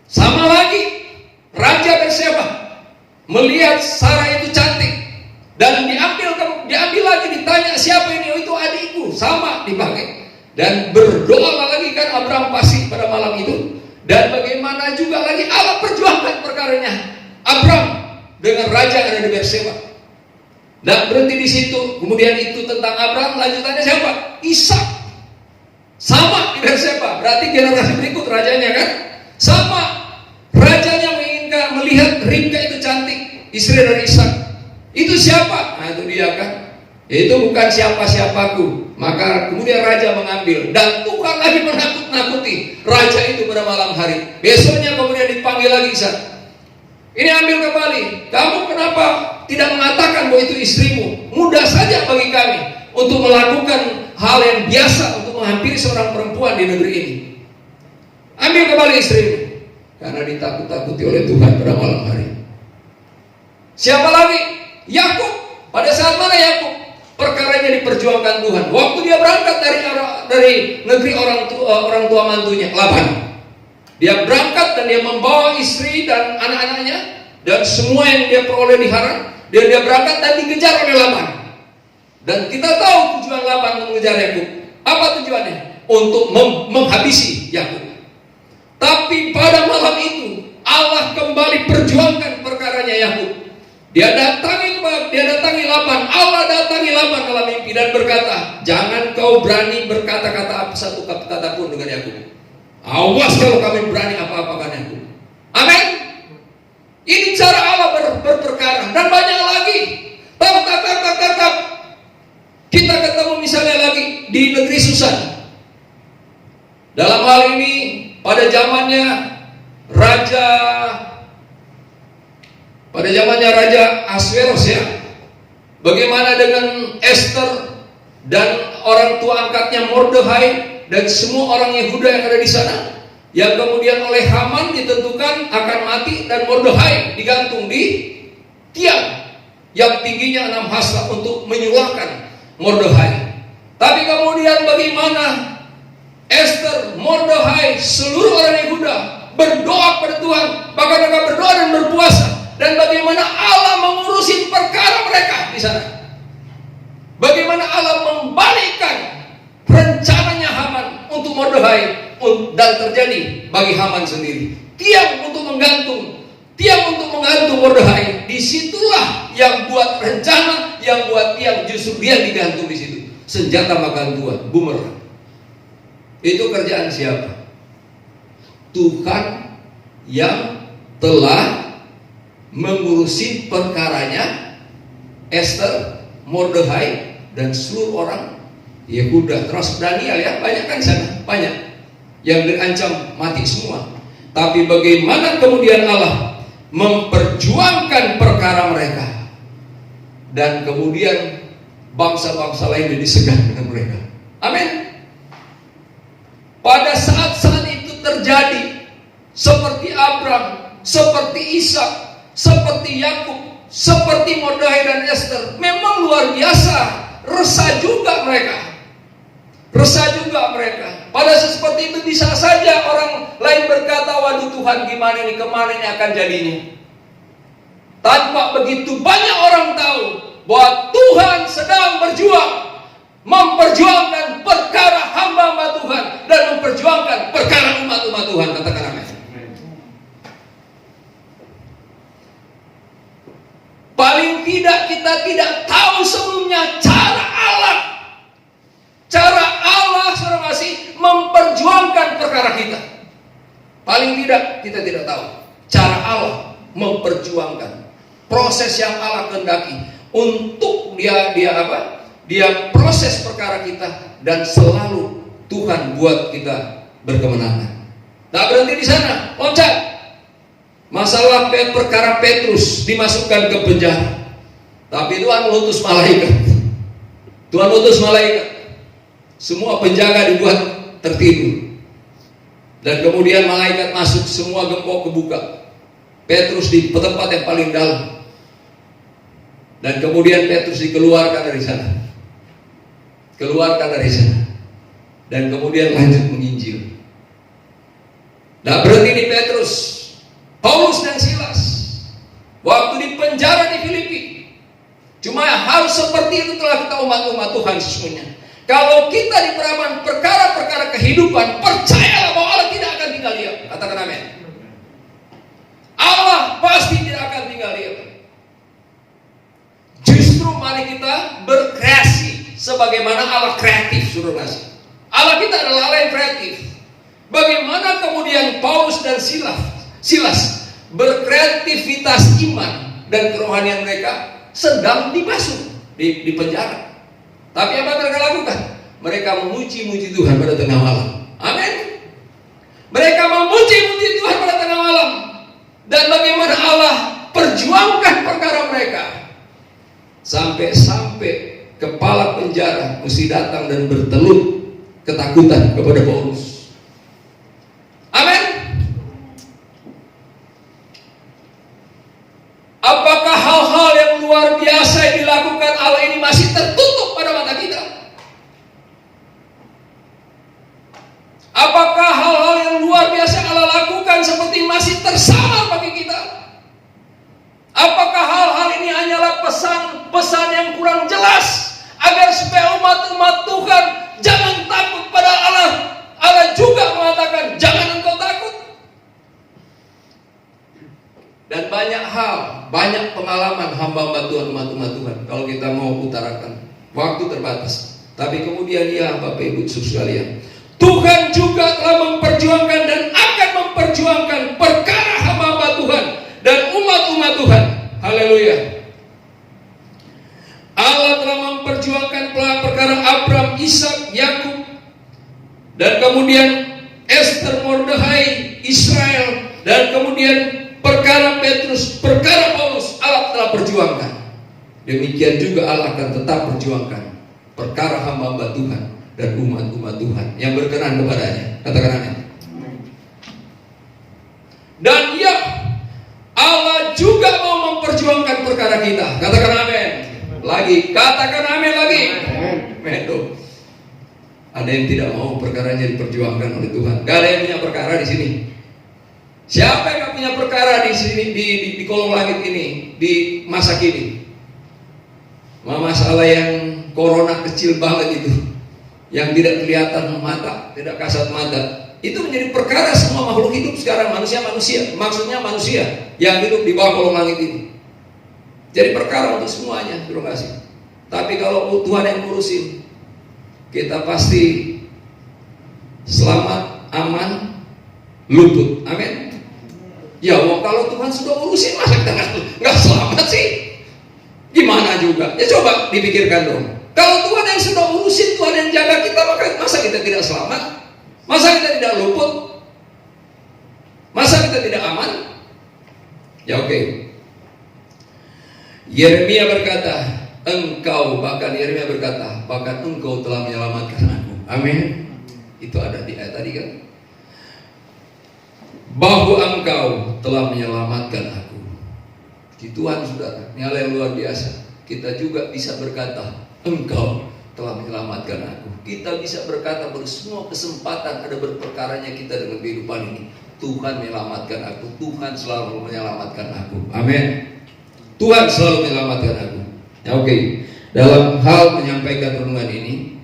Sama lagi Raja Berseba melihat Sarah itu cantik dan diambil lagi, ditanya siapa ini? Oh itu adikku. Sama dipakai. Dan berdoa lagi kan Abraham pasti pada malam itu. Dan bagaimana juga lagi Allah perjuangkan perkaranya Abraham dengan raja yang ada di Berseba. Dan berhenti di situ. Kemudian itu tentang Abraham, lanjutannya siapa? Ishak. Sama di Berseba. Berarti generasi berikut rajanya kan? Sama. Rajanya menginginkan melihat Ribka itu cantik, istri dari Ishak. Itu siapa? Nah itu dia kan. Itu bukan siapa-siapaku. Maka kemudian raja mengambil. Dan Tuhan lagi menakut-nakuti raja itu pada malam hari. Besoknya kemudian dipanggil lagi Ishak. Ini ambil kembali. Kamu kenapa tidak mengatakan bahwa itu istrimu? Mudah saja bagi kami untuk melakukan hal yang biasa untuk menghampiri seorang perempuan di negeri ini. Ambil kembali istrimu. Karena ditakut-takuti oleh Tuhan pada malam hari. Siapa lagi? Yakub. Pada saat mana Yakub? Perkaranya diperjuangkan Tuhan. Waktu dia berangkat dari negeri orang tua mantunya, Laban. Dia berangkat dan dia membawa istri dan anak-anaknya dan semua yang dia peroleh di Haran. Dan dia berangkat dan dikejar oleh Laban. Dan kita tahu tujuan Laban untuk mengejar Yakub. Apa tujuannya? Untuk menghabisi Yakub. Tapi pada malam itu Allah kembali perjuangkan perkaranya Yakub. Dia datangi Laban. Allah datangi Laban dalam mimpi dan berkata, jangan kau berani berkata-kata satu kata pun dengan Yakub. Awas kalau kami berani apa-apa dengan Yakub. Amin. Ini cara Allah berperkara. Dan banyak lagi. Tak. Kita ketemu misalnya lagi di negeri Susan. Dalam hal ini pada zamannya Raja Ahasveros ya. Bagaimana dengan Esther dan orang tua angkatnya Mordekhai dan semua orang Yehuda yang ada di sana, yang kemudian oleh Haman ditentukan akan mati dan Mordekhai digantung di tiang yang tingginya 6 hasta untuk menyulahkan Mordekhai. Tapi kemudian bagaimana Esther, Mordekhai, seluruh orang Yehuda berdoa kepada Tuhan, bahkan mereka berdoa dan berpuasa, dan bagaimana Allah mengurusin perkara mereka di sana. Bagaimana Allah membalikkan rencananya Haman untuk Mordekhai dan terjadi bagi Haman sendiri. Tiang untuk menggantung Mordekhai. Disitulah yang buat rencana, yang buat tiang, justru dia digantung di situ. Senjata makan Tuhan, bumerang. Itu kerjaan siapa? Tuhan yang telah mengurusi perkaranya Esther, Mordekhai dan seluruh orang Yehuda, termasuk Daniel ya, banyak kan sana, banyak yang dirancam mati semua. Tapi bagaimana kemudian Allah memperjuangkan perkara mereka, dan kemudian bangsa-bangsa lain disegan dengan mereka. Amin. pada saat-saat itu terjadi, seperti Abraham, seperti Ishak, seperti Yakub, seperti Mordekai dan Esther, memang luar biasa. Resah juga mereka. Pada seperti itu bisa saja orang lain berkata, waduh Tuhan, gimana ini, kemana ini akan jadinya. Tanpa begitu banyak orang tahu bahwa Tuhan sedang berjuang, memperjuangkan perkara hamba-hamba Tuhan dan memperjuangkan perkara umat-umat Tuhan. Katakan amin. Paling tidak kita tidak tahu sebelumnya cara Allah saudara kasih memperjuangkan perkara kita. Paling tidak kita tidak tahu cara Allah memperjuangkan proses yang Allah kehendaki untuk dia proses perkara kita, dan selalu Tuhan buat kita berkemenangan. Tak berhenti di sana, loncat. Masalah perkara Petrus dimasukkan ke penjara, tapi Tuhan mengutus malaikat. Semua penjaga dibuat tertidur, dan kemudian malaikat masuk, semua gembok kebuka. Petrus di tempat yang paling dalam, dan kemudian Petrus dikeluarkan dari sana, dan kemudian lanjut menginjil. Dan berhenti di Petrus, Paulus dan Silas waktu di penjara di Filipi. Cuma harus seperti itu telah kita umat-umat Tuhan sesungguhnya. Kalau kita di peraman perkara-perkara kehidupan, percayalah bahwa Allah tidak akan tinggal diam. Katakan amin. Allah pasti tidak akan tinggal diam. Justru mari kita berkreasi sebagaimana Allah kreatif, saudara. Allah kita adalah Allah yang kreatif. Bagaimana kemudian Paulus dan Silas berkreativitas iman dan kerohanian mereka sedang dibasuh di penjara. Tapi apa mereka lakukan? Mereka memuji-muji Tuhan pada tengah malam. Amin. Mereka memuji-muji Tuhan pada tengah malam. Dan bagaimana Allah perjuangkan perkara mereka, sampai kepala penjara mesti datang dan bertelut ketakutan kepada Paulus. Amin. Apakah hal-hal yang luar biasa yang dilakukan Allah ini masih tertutup pada mata kita? Apakah hal-hal yang luar biasa Allah lakukan seperti masih tersamar bagi kita? Apakah hal-hal ini hanyalah pesan-pesan yang kurang jelas agar supaya umat-umat Tuhan jangan takut pada Allah? Allah juga mengatakan jangan engkau takut. Dan banyak hal, banyak pengalaman hamba-hamba Tuhan, umat-umat Tuhan. Kalau kita mau utarakan, waktu terbatas. Tapi kemudian ya Bapak Ibu sekalian, Tuhan juga telah memperjuangkan dan akan memperjuangkan perkara hamba-hamba Tuhan dan umat-umat Tuhan. Haleluya. Allah telah memperjuangkan perkara Abraham, Ishak, Yakub, dan kemudian Esther, Mordekai, Israel, dan kemudian perkara Petrus, perkara Paulus, Allah telah perjuangkan. Demikian juga Allah akan tetap perjuangkan perkara hamba-hamba Tuhan dan umat-umat Tuhan yang berkenan kepadanya. Katakan amin. Dan ya, Allah juga mau memperjuangkan perkara kita. Katakan amin. Lagi, katakan amin lagi. Amin. Ada yang tidak mau perkaranya diperjuangkan oleh Tuhan. Gak ada yang punya perkara di sini. Siapa yang gak punya perkara di sini, di kolong langit ini, di masa kini? Masalah yang corona kecil banget itu, yang tidak kelihatan mata, tidak kasat mata, itu menjadi perkara semua makhluk hidup sekarang, manusia, maksudnya manusia yang hidup di bawah kolong langit ini. Jadi perkara untuk semuanya, terima kasih. Tapi kalau Tuhan yang ngurusin, kita pasti selamat, aman, luput. Amin. Ya kalau Tuhan sudah ngurusin, masa kita nggak selamat sih? Gimana juga? Ya coba dipikirkan dong. Kalau Tuhan yang sudah urusin, Tuhan yang jaga kita, masa kita tidak selamat? Masa kita tidak luput? Masa kita tidak aman? Ya oke. Yeremia berkata, bahkan Yeremia berkata, bahkan engkau telah menyelamatkan aku. Amin. Itu ada di ayat tadi kan. Bahwa Engkau telah menyelamatkan aku. Di Tuhan saudara, ini hal yang luar biasa. Kita juga bisa berkata, Engkau telah menyelamatkan aku. Kita bisa berkata semua kesempatan ada berperkaranya kita dengan kehidupan ini. Tuhan menyelamatkan aku. Tuhan selalu menyelamatkan aku. Amin. Tuhan selalu menyelamatkan aku. Ya, oke. Dalam hal menyampaikan renungan ini,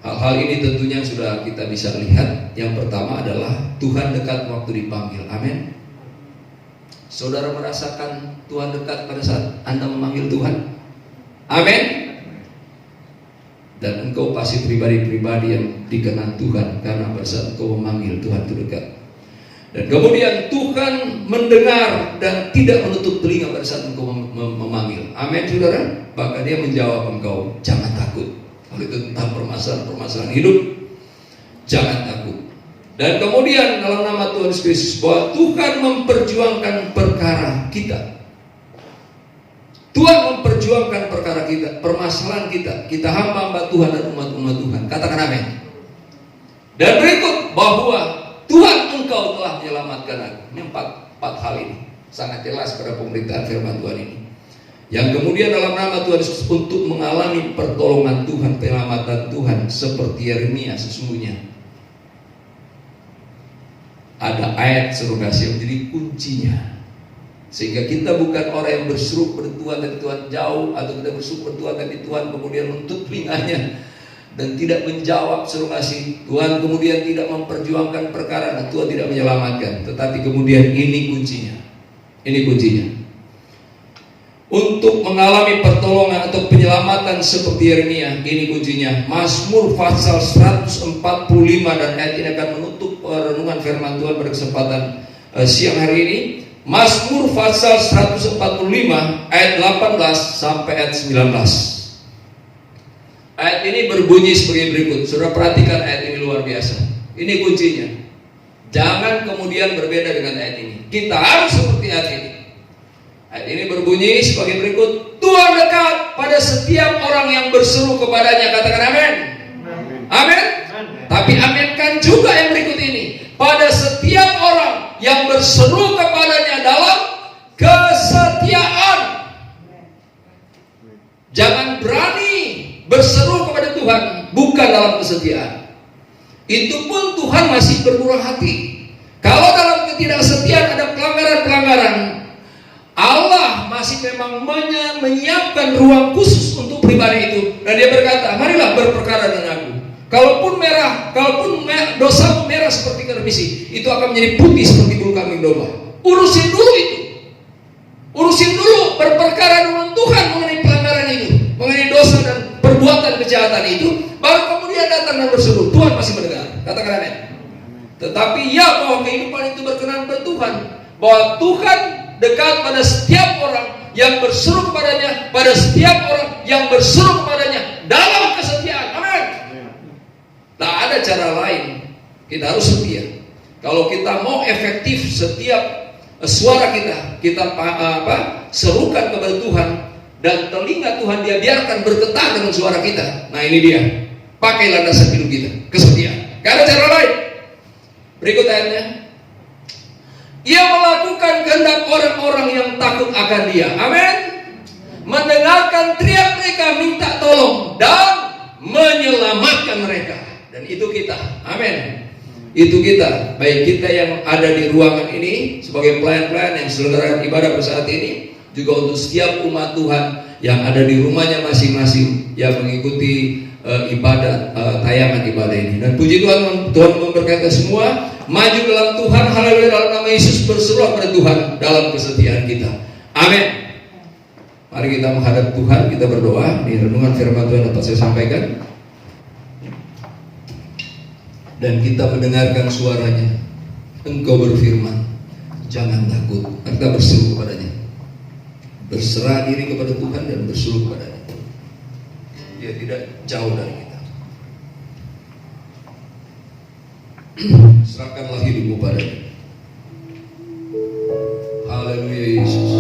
hal-hal ini tentunya sudah kita bisa lihat. Yang pertama adalah Tuhan dekat waktu dipanggil. Amin. Saudara merasakan Tuhan dekat pada saat Anda memanggil Tuhan? Amin. Dan engkau pasti pribadi-pribadi yang dikenan Tuhan, karena pada saat engkau memanggil, Tuhan itu dekat. Dan kemudian Tuhan mendengar dan tidak menutup telinga pada saat engkau memanggil. Amin saudara. Bahkan dia menjawab engkau, jangan takut. Kalau itu tentang permasalahan hidup, jangan takut. Dan kemudian dalam nama Tuhan Yesus Kristus, bahwa Tuhan memperjuangkan perkara kita. Tuhan memperjuangkan perkara kita, permasalahan kita. Kita hamba-hamba Tuhan dan umat-umat Tuhan. Katakan amin. Dan berikut, bahwa Tuhan engkau telah menyelamatkan aku. Ini empat hal ini sangat jelas pada pemberitaan firman Tuhan ini. Yang kemudian dalam nama Tuhan Yesus untuk mengalami pertolongan Tuhan, penyelamatan Tuhan, seperti Yeremia sesungguhnya ada ayat surgasi yang menjadi kuncinya. Sehingga kita bukan orang yang berseru kepada Tuhan tapi Tuhan jauh, atau kita berseru kepada Tuhan tapi Tuhan kemudian menutup telinganya dan tidak menjawab seru kasih. Tuhan kemudian tidak memperjuangkan perkara dan Tuhan tidak menyelamatkan. Tetapi kemudian ini kuncinya. Ini kuncinya. Untuk mengalami pertolongan atau penyelamatan seperti Yeremia, ini kuncinya. Mazmur pasal 145 dan ayat ini akan menutup renungan firman Tuhan pada kesempatan siang hari ini. Mazmur pasal 145 ayat 18 sampai ayat 19. Ayat ini berbunyi sebagai berikut. Saudara perhatikan ayat ini luar biasa. Ini kuncinya. Jangan kemudian berbeda dengan ayat ini. Kita harus seperti ayat ini. Ayat ini berbunyi sebagai berikut. Tuhan dekat pada setiap orang yang berseru kepadanya. Katakan amin. Amin. Tapi aminkan juga yang berikut ini. Pada setiap orang yang berseru kepadanya dalam kesetiaan. Jangan berani berseru kepada Tuhan bukan dalam kesetiaan. Itu pun Tuhan masih bermurah hati. Kalau dalam ketidaksetiaan ada pelanggaran-pelanggaran, Allah masih memang menyiapkan ruang khusus untuk pribadi itu. Dan dia berkata, marilah berperkara dengan aku. Kalaupun dosamu merah seperti kermisi, itu akan menjadi putih seperti bulu kambing domba. Urusin dulu itu. Urusin dulu berperkara dengan Tuhan mengenai pelanggaran itu, mengenai dosa dan perbuatan kejahatan itu. Baru kemudian datang dan berseru. Tuhan masih mendengar. Katakan amin. Tetapi ya, bahwa kehidupan itu berkenan kepada Tuhan, bahwa Tuhan dekat pada setiap orang yang berseru kepadanya, pada setiap orang yang berseru kepadanya dalam kesetiaan. Amin. Tak ada cara lain. Kita harus setia. Kalau kita mau efektif setiap suara kita serukan kepada Tuhan, dan telinga Tuhan dia biarkan bergetar dengan suara kita. Nah ini dia. Pakai landasan hidup kita, kesetiaan. Gak ada cara lain. Berikut ayatnya. Ia melakukan kehendak orang-orang yang takut akan dia. Amin. Mendengarkan teriak mereka minta tolong dan menyelamatkan mereka. Dan itu kita. Amin. Itu kita. Baik kita yang ada di ruangan ini sebagai pelayan-pelayan yang selenggarakan ibadah pada saat ini, juga untuk setiap umat Tuhan yang ada di rumahnya masing-masing yang mengikuti ibadah, tayangan ibadah ini. Dan puji Tuhan, Tuhan memberkati semua. Maju dalam Tuhan, haleluya, dalam nama Yesus, berseru pada Tuhan dalam kesetiaan kita. Amin. Mari kita menghadap Tuhan, kita berdoa. Di renungan firman Tuhan dapat saya sampaikan, dan kita mendengarkan suaranya. Engkau berfirman, jangan takut. Kita berseru kepadanya, berserah diri kepada Tuhan dan berseru kepadanya. Dia tidak jauh dari kita. Serahkanlah hidupmu padanya. Haleluya Yesus.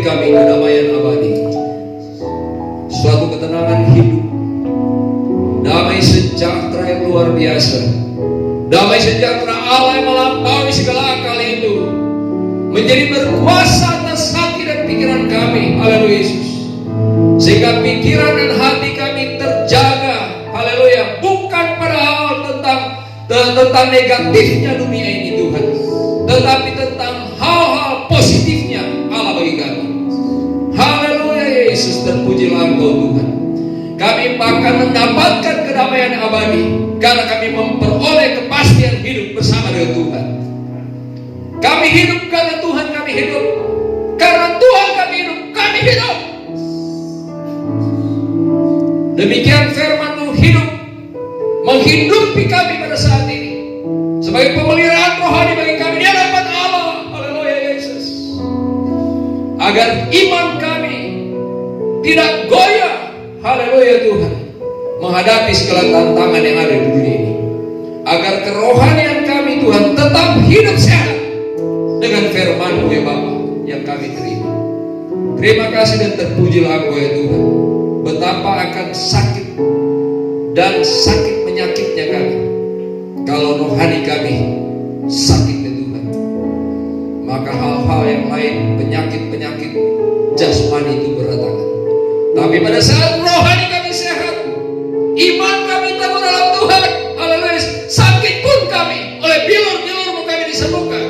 kami kedamaian abadi, suatu ketenangan hidup, damai sejahtera yang luar biasa, damai sejahtera Allah yang melampaui segala akal itu, menjadi berkuasa atas hati dan pikiran kami. Haleluya Yesus. Sehingga pikiran dan hati kami terjaga, haleluya, bukan pada hal tentang negatifnya dunia ini Tuhan, tetapi tentang hal-hal positifnya Allah bagi kami. Haleluya Yesus, terpujilah Engkau Tuhan. Kami akan mendapatkan kedamaian abadi karena kami memperoleh kepastian hidup bersama dengan Tuhan. Kami hidup karena Tuhan kami hidup, karena Tuhan kami hidup, kami hidup. Demikian firman-Mu hidup, menghidupi kami pada saat ini sebagai pemeliharaan rohani bagi kami di hadapan Allah. Haleluya Yesus. Agar iman kami tidak goyah, haleluya Tuhan, menghadapi segala tantangan yang ada di dunia ini. Agar kerohanian kami Tuhan tetap hidup sehat dengan firman-Mu ya Bapa yang kami terima. Terima kasih dan terpujilah Engkau ya Tuhan. Betapa akan sakit dan sakit penyakitnya kami kalau rohani kami sakit ya Tuhan. Maka hal-hal yang lain, penyakit-penyakit jasmani itu berdatangan. Tapi pada saat rohani kami sehat, iman kami teguh dalam Tuhan, haleluya, sakit pun kami oleh bilur-bilur-Mu kami disembuhkan.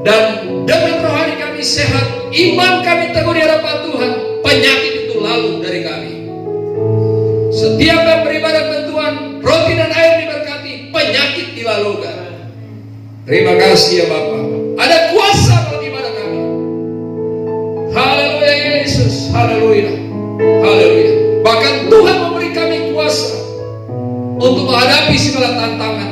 Dan dengan rohani kami sehat, iman kami teguh di hadapan Tuhan, penyakit itu lalu dari kami. Setiap yang beribadah ke Tuhan, roti dan air diberkati, penyakit dilalukan. Terima kasih ya Bapa. Ada kuasa dalam ibadah kami. Haleluya Yesus, haleluya, haleluya. Bahkan Tuhan memberi kami kuasa untuk menghadapi segala tantangan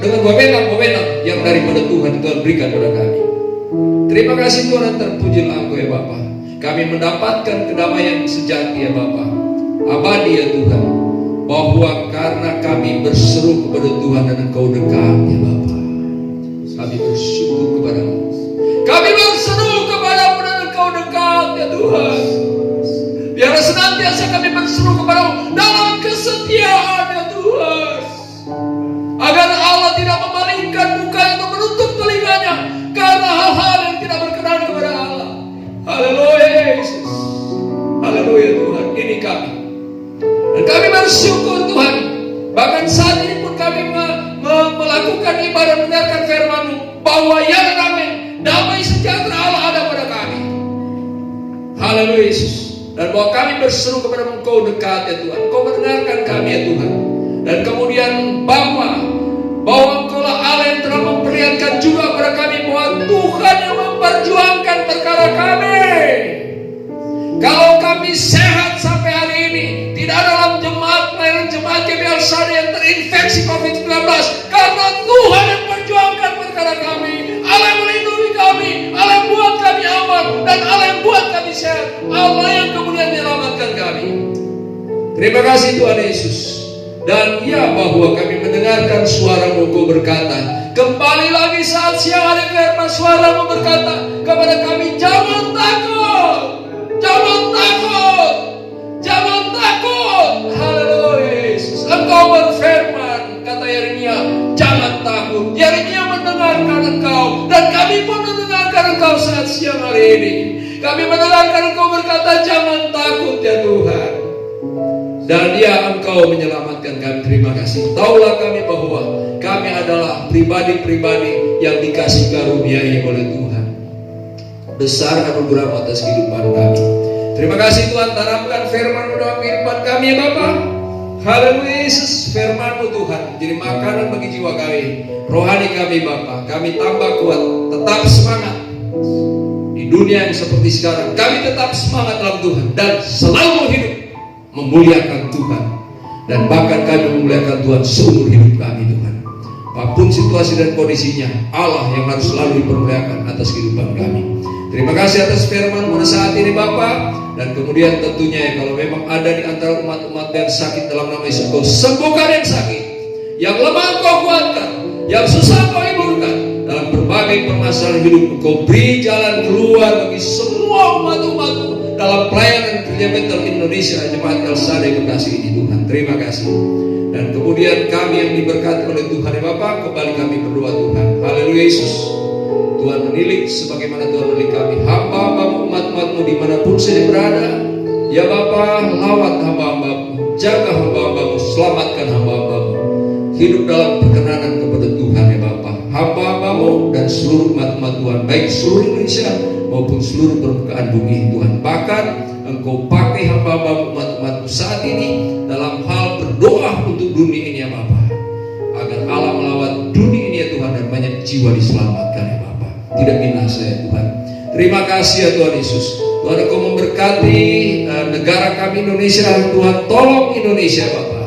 dengan wewenang-wewenang yang daripada Tuhan berikan kepada kami. Terima kasih Tuhan dan terpujilah Engkau ya Bapa. Kami mendapatkan kedamaian sejati ya Bapa, abadi ya Tuhan, bahwa karena kami berseru kepada Tuhan dan Engkau dekat ya Bapa. Kami bersyukur kepada-Mu. Kami berseru kepada-Mu dan Engkau dekat ya Tuhan. Biar senantiasa kami berseru kepada-Mu dalam kesetiaan ya Tuhan, agar Allah tidak memalingkan mukanya untuk menutup telinganya karena hal-hal yang tidak berkenan kepada Allah. Haleluya Yesus, haleluya Tuhan. Ini kami, dan kami bersyukur Tuhan. Bahkan saat ini pun kami melakukan ibadah mendengarkan firman-Mu, bahwa yang damai sejahtera Allah ada pada kami. Haleluya Yesus. Dan bahwa kami berseru kepada Engkau dekat ya Tuhan, Engkau mendengarkan kami ya Tuhan. Dan kemudian bahwa Engkau lah Allah yang telah memperlihatkan juga kepada kami bahwa Tuhan yang memperjuangkan perkara kami. Kalau kami sehat sampai hari ini, tidak ada dalam jemaat GBL Sada yang terinfeksi COVID-19, karena Tuhan yang memperjuangkan perkara kami. Allah yang melindungi kami, Allah yang buat kami aman, dan Allah yang buat kami sehat, Allah yang kemudian menyelamatkan kami. Terima kasih Tuhan Yesus. Dan ya, bahwa kami mendengarkan suara-Mu, Engkau berkata, kembali lagi saat siang hari firman suara-Mu berkata kepada kami, jangan takut, jangan takut, jangan takut. Haleluya Yesus. Engkau berfirman, kata Yeremia, jangan takut. Yeremia mendengarkan Engkau, dan kami pun mendengarkan Engkau saat siang hari ini. Kami mendengarkan Engkau berkata, jangan takut ya Tuhan. Dan ya, Engkau menyelamatkan kami. Terima kasih. Taulah kami bahwa kami adalah pribadi-pribadi yang dikasih karuniai oleh Tuhan. Besar anugerah atas kehidupan kami. Terima kasih Tuhan, tanamkan firman-Mu dalam kehidupan kami ya Bapa. Haleluya Yesus. Firman-Mu Tuhan jadi makanan bagi jiwa kami, rohani kami Bapa. Kami tambah kuat, tetap semangat di dunia yang seperti sekarang. Kami tetap semangat dalam Tuhan dan selalu hidup memuliakan Tuhan, dan bahkan kami memuliakan Tuhan seumur hidup kami Tuhan. Apapun situasi dan kondisinya, Allah yang harus selalu dipermuliakan atas kehidupan kami. Terima kasih atas firman pada saat ini Bapa. Dan kemudian tentunya ya, kalau memang ada di antara umat-umat yang sakit, dalam nama Yesus Engkau sembuhkan yang sakit, yang lemah Engkau kuatkan, yang susah Engkau hiburkan dalam berbagai permasalahan hidup. Engkau beri jalan keluar bagi semua umat-umat dalam pelayanan Gereja Betel Indonesia Jemaat El Shaddai Bekasi ini Tuhan. Terima kasih. Dan kemudian kami yang diberkati oleh Tuhan ya Bapa, kembali kami berdoa Tuhan. Haleluya Yesus. Tuhan menilik sebagaimana Tuhan menilik kami, hamba-hambamu, umat-umatmu dimanapun saja berada. Ya Bapa, lawat hamba-hambamu, jaga hamba-hambamu, selamatkan hamba-hambamu, hidup dalam perkenanan kepada Tuhan ya Bapa. Hamba-hambamu dan seluruh umat-umat Tuhan, baik seluruh Indonesia maupun seluruh permukaan bumi Tuhan. Bahkan Engkau pakai hamba-hambamu, umat-umatmu saat ini dalam hal berdoa untuk dunia ini ya Bapa, agar Allah melawat dunia ini ya Tuhan, dan banyak jiwa diselamatkan ya Bapa, tidak binasa ya Tuhan. Terima kasih ya Tuhan Yesus. Tuhan Engkau memberkati negara kami Indonesia. Tuhan tolong Indonesia Bapa,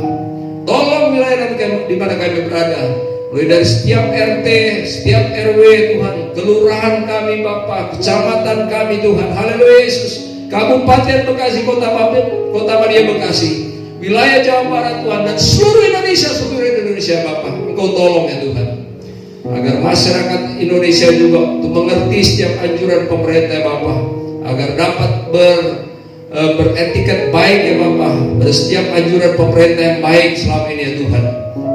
tolong wilayah di mana kami berada, mulai dari setiap RT, setiap RW Tuhan, kelurahan kami Bapa, kecamatan kami Tuhan. Haleluya Yesus. Kabupaten Bekasi, Kota Madia Bekasi, wilayah Jawa Barat Tuhan, dan seluruh Indonesia Bapa, Engkau tolong ya Tuhan, agar masyarakat Indonesia juga untuk mengerti setiap anjuran pemerintah ya Bapa, agar dapat beretiket baik ya Bapa, pada setiap anjuran pemerintah yang baik selama ini ya Tuhan,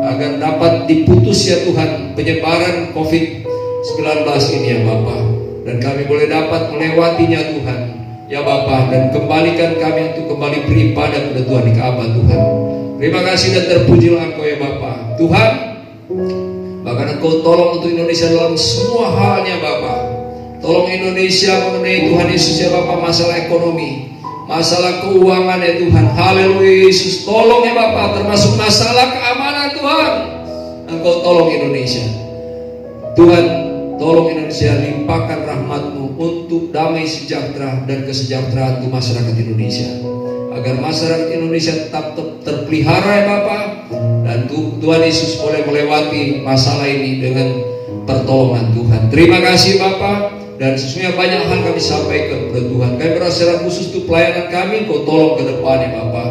agar dapat diputus ya Tuhan penyebaran COVID-19 ini ya Bapa, dan kami boleh dapat melewatinya Tuhan ya Bapa, dan kembalikan kami untuk kembali beribadah kepada Tuhan di Ka'bah Tuhan. Terima kasih dan terpujilah Engkau ya Bapa Tuhan. Bahkan Engkau tolong untuk Indonesia dalam semua halnya Bapa. Tolong Indonesia mengenai Tuhan Yesus ya Bapa, masalah ekonomi, masalah keuangan ya Tuhan. Haleluya Yesus. Tolong ya Bapa, termasuk masalah keamanan Tuhan. Engkau tolong Indonesia Tuhan. Tolong Indonesia, limpahkan rahmat-Mu untuk damai sejahtera dan kesejahteraan untuk masyarakat Indonesia, agar masyarakat Indonesia tetap terpelihara ya Bapa, dan Tuhan Yesus boleh melewati masalah ini dengan pertolongan Tuhan. Terima kasih Bapa, dan sesungguhnya banyak hal kami sampaikan kepada Tuhan. Kami berdoa secara khusus untuk pelayanan kami, Kau tolong ke depan ya Bapa,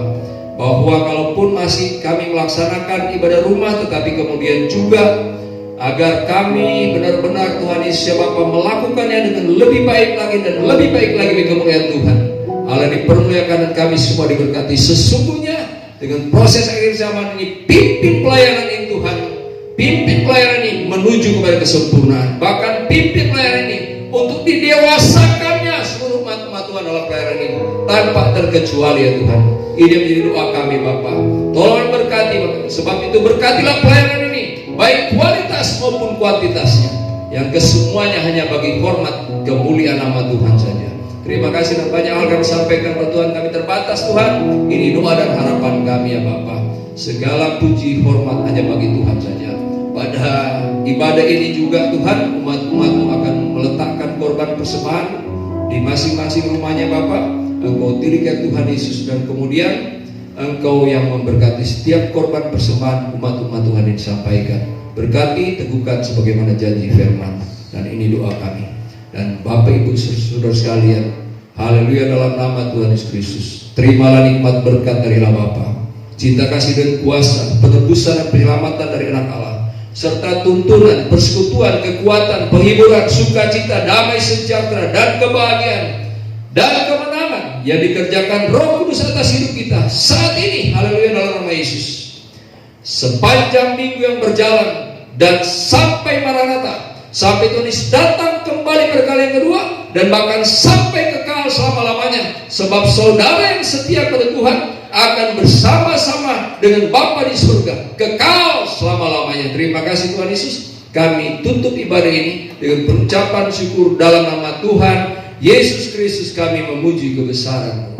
bahwa kalaupun masih kami melaksanakan ibadah rumah, tetapi kemudian juga agar kami benar-benar Tuhan Yesus ya Bapa melakukannya dengan lebih baik lagi dan lebih baik lagi bagi kemuliaan Tuhan. Allah dipermuliakan dan kami semua diberkati. Sesungguhnya dengan proses akhir zaman ini, pimpin pelayanan ini Tuhan, pimpin pelayanan ini menuju kepada kesempurnaan. Bahkan pimpin pelayanan ini untuk didewasakannya seluruh umat Tuhan dalam pelayanan ini tanpa terkecuali ya Tuhan. Ini menjadi doa kami Bapa. Tolong berkati Bapa. Sebab itu berkatilah pelayanan ini, baik kualitas maupun kuantitasnya, yang kesemuanya hanya bagi hormat kemuliaan nama Tuhan saja. Terima kasih, dan banyak hal kami sampaikan kepada Tuhan. Kami terbatas Tuhan. Ini doa dan harapan kami ya Bapa. Segala puji hormat hanya bagi Tuhan saja. Pada ibadah ini juga Tuhan, umat-umat-Mu akan meletakkan korban persembahan di masing-masing rumahnya Bapa. Engkau dirikan Tuhan Yesus, dan kemudian Engkau yang memberkati setiap korban persembahan umat-umat Tuhan yang disampaikan. Berkati, teguhkan sebagaimana janji firman. Dan ini doa kami. Dan Bapak Ibu Saudara sekalian, haleluya, dalam nama Tuhan Yesus Kristus, terimalah nikmat berkat dari Allah Bapa, cinta kasih dan kuasa, penebusan dan penyelamatan dari anak Allah, serta tuntunan, persekutuan, kekuatan, penghiburan, sukacita, damai sejahtera, dan kebahagiaan dan kemenangan yang dikerjakan Roh Kudus atas hidup kita saat ini, haleluya, dalam nama Yesus, sepanjang minggu yang berjalan dan sampai Maranatha, sampai Tuhan Yesus datang kembali berkali yang kedua, dan bahkan sampai kekal selama-lamanya. Sebab saudara yang setia kepada Tuhan akan bersama-sama dengan Bapa di surga kekal selama-lamanya. Terima kasih Tuhan Yesus. Kami tutup ibadah ini dengan pengucapan syukur dalam nama Tuhan Yesus Kristus. Kami memuji kebesaran-Mu.